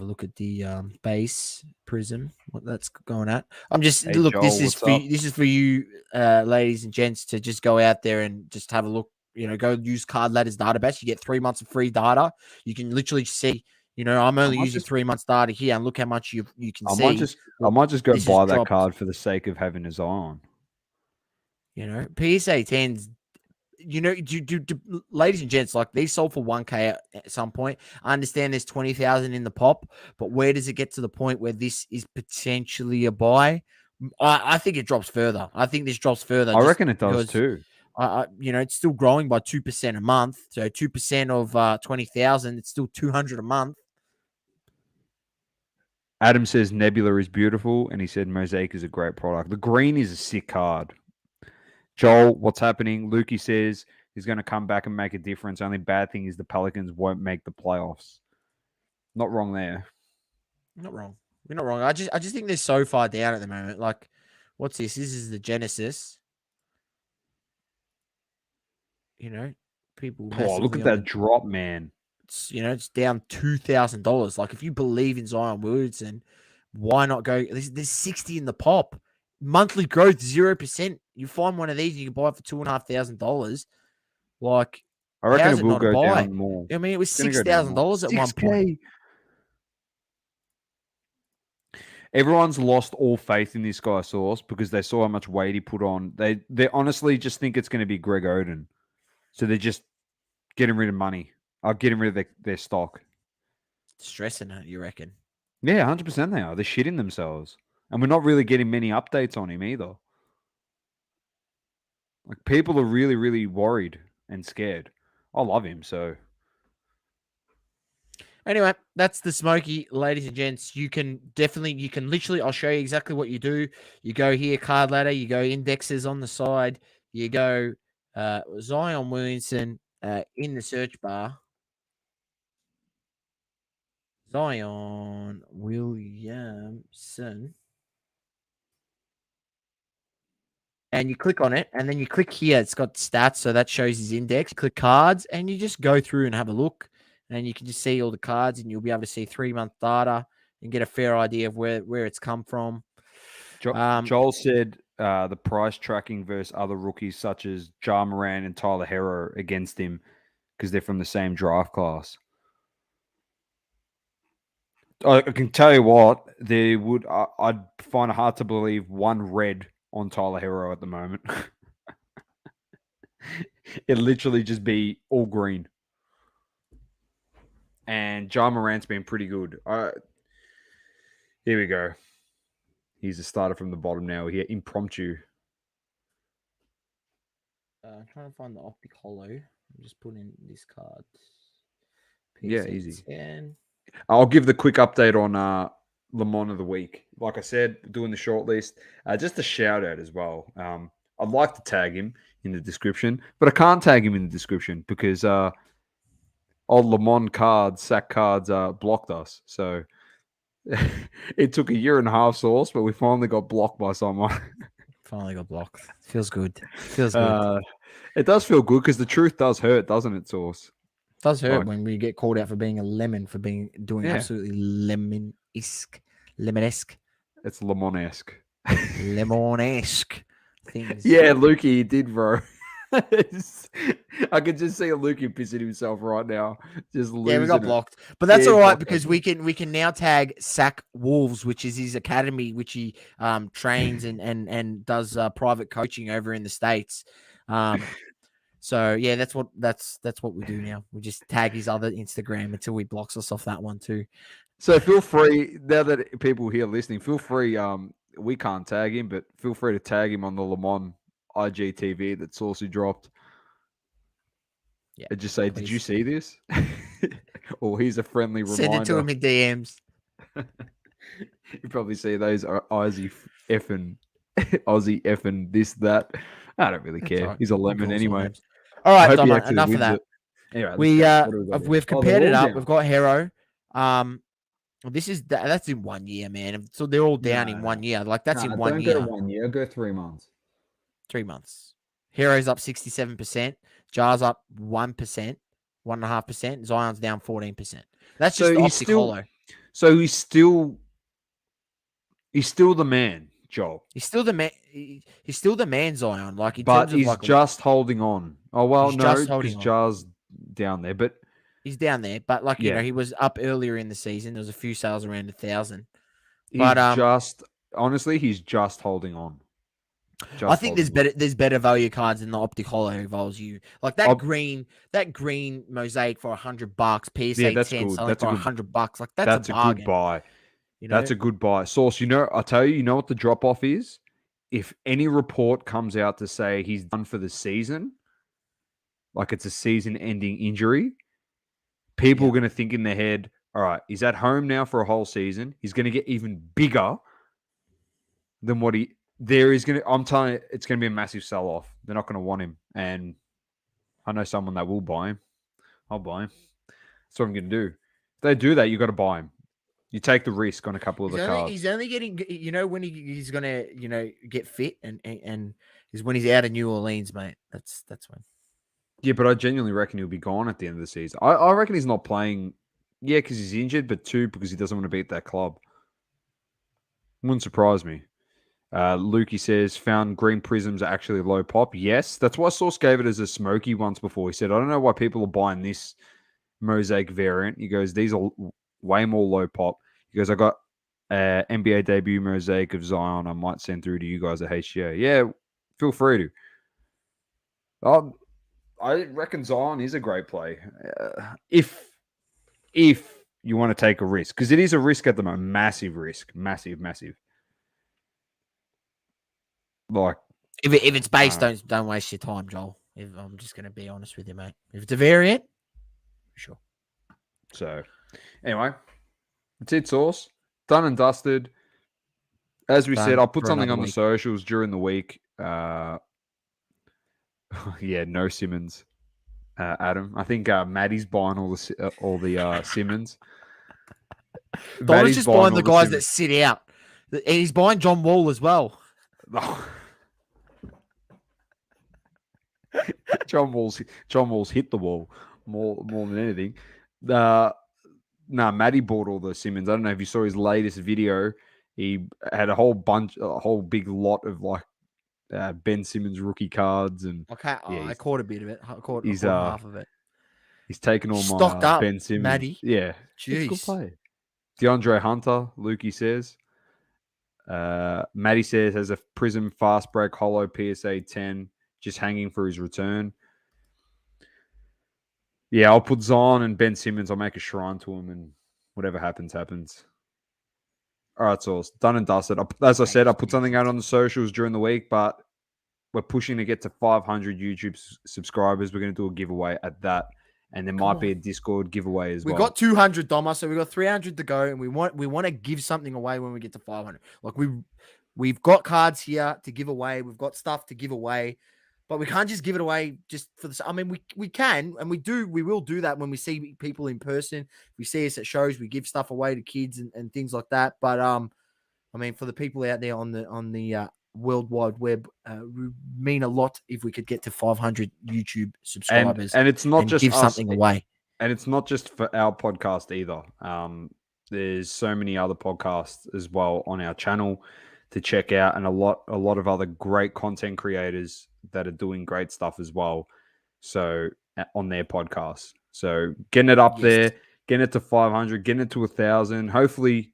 look at the base prism. What that's going at. I'm just hey, look. Joel, this is for you, ladies and gents, to just go out there and just have a look. Go use Cardladder's database. You get 3 months of free data. You can literally see. I'm only using 3 months data here, and look how much you can see. I might just go buy that card for the sake of having his on. PSA 10s. Ladies and gents, like these sold for $1K at some point. I understand there's 20,000 in the pop, but where does it get to the point where this is potentially a buy? I think it drops further. I think this drops further. I reckon it does too. It's still growing by 2% a month. So 2% of 20,000, it's still 200 a month. Adam says Nebula is beautiful, and he said Mosaic is a great product. The green is a sick card. Joel, what's happening? Lukey says he's going to come back and make a difference. Only bad thing is the Pelicans won't make the playoffs. Not wrong there. Not wrong. We're not wrong. I just think they're so far down at the moment. Like, what's this? This is the Genesis. People. Oh, look at that drop, man. It's down $2,000. Like, if you believe in Zion Williamson, why not go? There's 60 in the pop. Monthly growth 0%. You find one of these, you can buy it for $2,500. Like, I reckon it will go down more. I mean, it was $6,000 at one point. Everyone's lost all faith in this guy, Sauce, because they saw how much weight he put on. They honestly just think it's going to be Greg Oden, so they're just getting rid of money. Getting rid of their stock. Stressing it, you reckon? Yeah, 100% they are. They're shitting themselves. And we're not really getting many updates on him either. Like people are really, really worried and scared. I love him, so Anyway, that's the Smokey, ladies and gents. You can literally, I'll show you exactly what you do. You go here, Cardladder, you go indexes on the side, you go Zion Williamson in the search bar. Zion Williamson. And you click on it, and then you click here. It's got stats, so that shows his index. Click cards, and you just go through and have a look. And you can just see all the cards, and you'll be able to see 3-month data and get a fair idea of where it's come from. Joel said the price tracking versus other rookies such as Ja Moran and Tyler Hero against him because they're from the same draft class. I can tell you what, I'd find it hard to believe one red on Tyler Hero at the moment. It'd literally just be all green. And Ja Morant's been pretty good. Here we go. He's a starter from the bottom now. Here, impromptu. I'm trying to find the Optic Holo. I'm just putting in this card. Yeah, easy. 10. I'll give the quick update on Lemon of the Week. Like I said, doing the short list. Just a shout out as well. I'd like to tag him in the description, but I can't tag him in the description because old Lemon cards, sack cards, blocked us. So it took a year and a half, Sauce, but we finally got blocked by someone. Finally got blocked. Feels good. Feels good. It does feel good because the truth does hurt, doesn't it, Sauce? It does hurt when we get called out for being a lemon, for doing Yeah. absolutely lemon-esque. It's Lemon-esque. Lemon-esque things. Yeah, Lukey did, bro. I can just see Lukey pissing himself right now. Just losing we got it. blocked, but that's Yeah, all right blocked because us. we can now tag Sack Wolves, which is his academy, which he trains and does private coaching over in the States. So yeah, that's what we do now. We just tag his other Instagram until he blocks us off that one too. So feel free, now that people here listening, feel free. We can't tag him, but feel free to tag him on the Lemon IGTV that Saucy dropped. Yeah, And just say, please. did you see this? Or here's a friendly reminder. Send it to him in DMs. You probably see those Aussie effing this, that. I don't really care. Right. He's a lemon anyway. All I right, hope he Dom, actually enough of wins that. it. Anyway, let's go. What do got We've here? compared they're it all up. down. We've got Hero. That's in 1 year, man. So they're all down in 1 year. Like that's in 1 year. Don't go 1 year. Go 3 months. 3 months. Hero's up 67%. Jar's up 1%, 1.5%. Zion's down 14%. That's just So the he's Optic still- Holo. So he's still the man, Joel. He's still the man. He's still the man, Zion. Like, in But terms of he's like, just holding on. Oh well, He's no, just because holding on. Jar's down there. But he's down there. But like, you Yeah. know, he was up earlier in the season. There was a few sales around 1,000. he's But, just honestly, he's just holding on. I think there's better value cards than the Optic Holo Vols. You like that green mosaic for $100. PSA Yeah, that's 10 good. selling That's a for good- $100. Like that's That's a a bargain. good buy. You know? That's a good buy. Sauce, I'll tell you, what the drop off is? If any report comes out to say he's done for the season, like it's a season ending injury, people are going to think in their head, all right, he's at home now for a whole season. He's going to get even bigger than what I'm telling you, it's going to be a massive sell off. They're not going to want him. And I know someone that will buy him. I'll buy him. That's what I'm going to do. If they do that, you got to buy him. You take the risk on a couple of the cards. He's only getting, you know, when he's gonna, you know, get fit and is when he's out of New Orleans, mate. That's when. Yeah, but I genuinely reckon he'll be gone at the end of the season. I reckon he's not playing, because he's injured, but 2, because he doesn't want to beat that club. Wouldn't surprise me. Lukey says, found green prisms are actually low pop. Yes, that's why Sauce gave it as a Smokey once before. He said, I don't know why people are buying this mosaic variant. He goes, these are way more low pop. He goes, I got NBA debut mosaic of Zion. I might send through to you guys at HGA. Yeah, feel free to. I reckon Zion is a great play. If you want to take a risk, because it is a risk at the moment. Massive risk. Massive. Like, If it's base, don't waste your time, Joel. I'm just going to be honest with you, mate. If it's a variant, for sure. So, anyway, that's it, Sauce. Done and dusted. As we said, I'll put something on the socials during the week. Yeah, no Simmons, Adam. I think Maddie's buying all the Simmons. Donna's just buying the guys that sit out. And he's buying John Wall as well. John Wall's hit the wall more than anything. Maddie bought all the Simmons. I don't know if you saw his latest video. He had a whole big lot of like Ben Simmons rookie cards and. Okay, I caught a bit of it. I caught half of it. He's taken all stocked my up, Ben Simmons. Maddie. Yeah, jeez, good play. DeAndre Hunter, Lukey says. Maddie says has a Prism Fast Break Holo PSA 10 just hanging for his return. Yeah, I'll put Zion and Ben Simmons. I'll make a shrine to him, and whatever happens, happens. All right, so it's done and dusted. As I said, I put something out on the socials during the week, but we're pushing to get to 500 YouTube subscribers. We're going to do a giveaway at that, and there might be a Discord giveaway as well. We've got 200, Doma, so we've got 300 to go, and we want to give something away when we get to 500. Like we've got cards here to give away. We've got stuff to give away. But we can't just give it away just for this. I mean, we can, and we will do that when we see people in person. We see us at shows, we give stuff away to kids and things like that. But I mean, for the people out there on the World Wide Web, would mean a lot if we could get to 500 YouTube subscribers. And it's not just give us, something away. And it's not just for our podcast either. There's so many other podcasts as well on our channel to check out, and a lot of other great content creators that are doing great stuff as well. So on their podcasts. So getting it up there, getting it to 500, getting it to 1,000. Hopefully,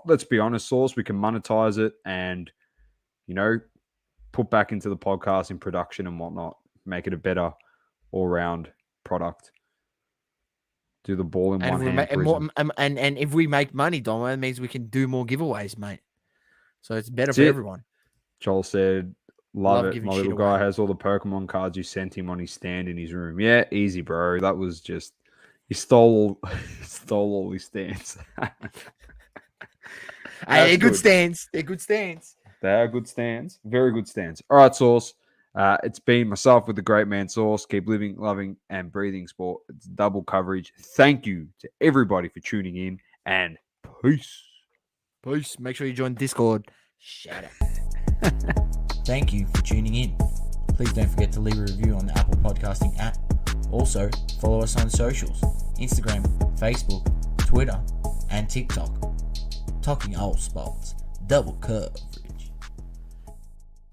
let's be honest, Sauce, we can monetize it and, put back into the podcast in production and whatnot. Make it a better all-round product. Do the ball in one hand. And if we make money, Dom, it means we can do more giveaways, mate. So it's better for everyone. Joel said, love it. My little guy has all the Pokemon cards you sent him on his stand in his room. Yeah, easy, bro. That was just, he stole all his stands. Hey, they're good stands. They're good stands. They are good stands. Very good stands. All right, Sauce. It's been myself with the great man Sauce. Keep living, loving, and breathing sport. It's double coverage. Thank you to everybody for tuning in, and peace. Peace. Make sure you join Discord. Shout out. Thank you for tuning in. Please don't forget to leave a review on the Apple Podcasting app. Also, follow us on socials: Instagram, Facebook, Twitter, and TikTok. Talking all sports. Double curve.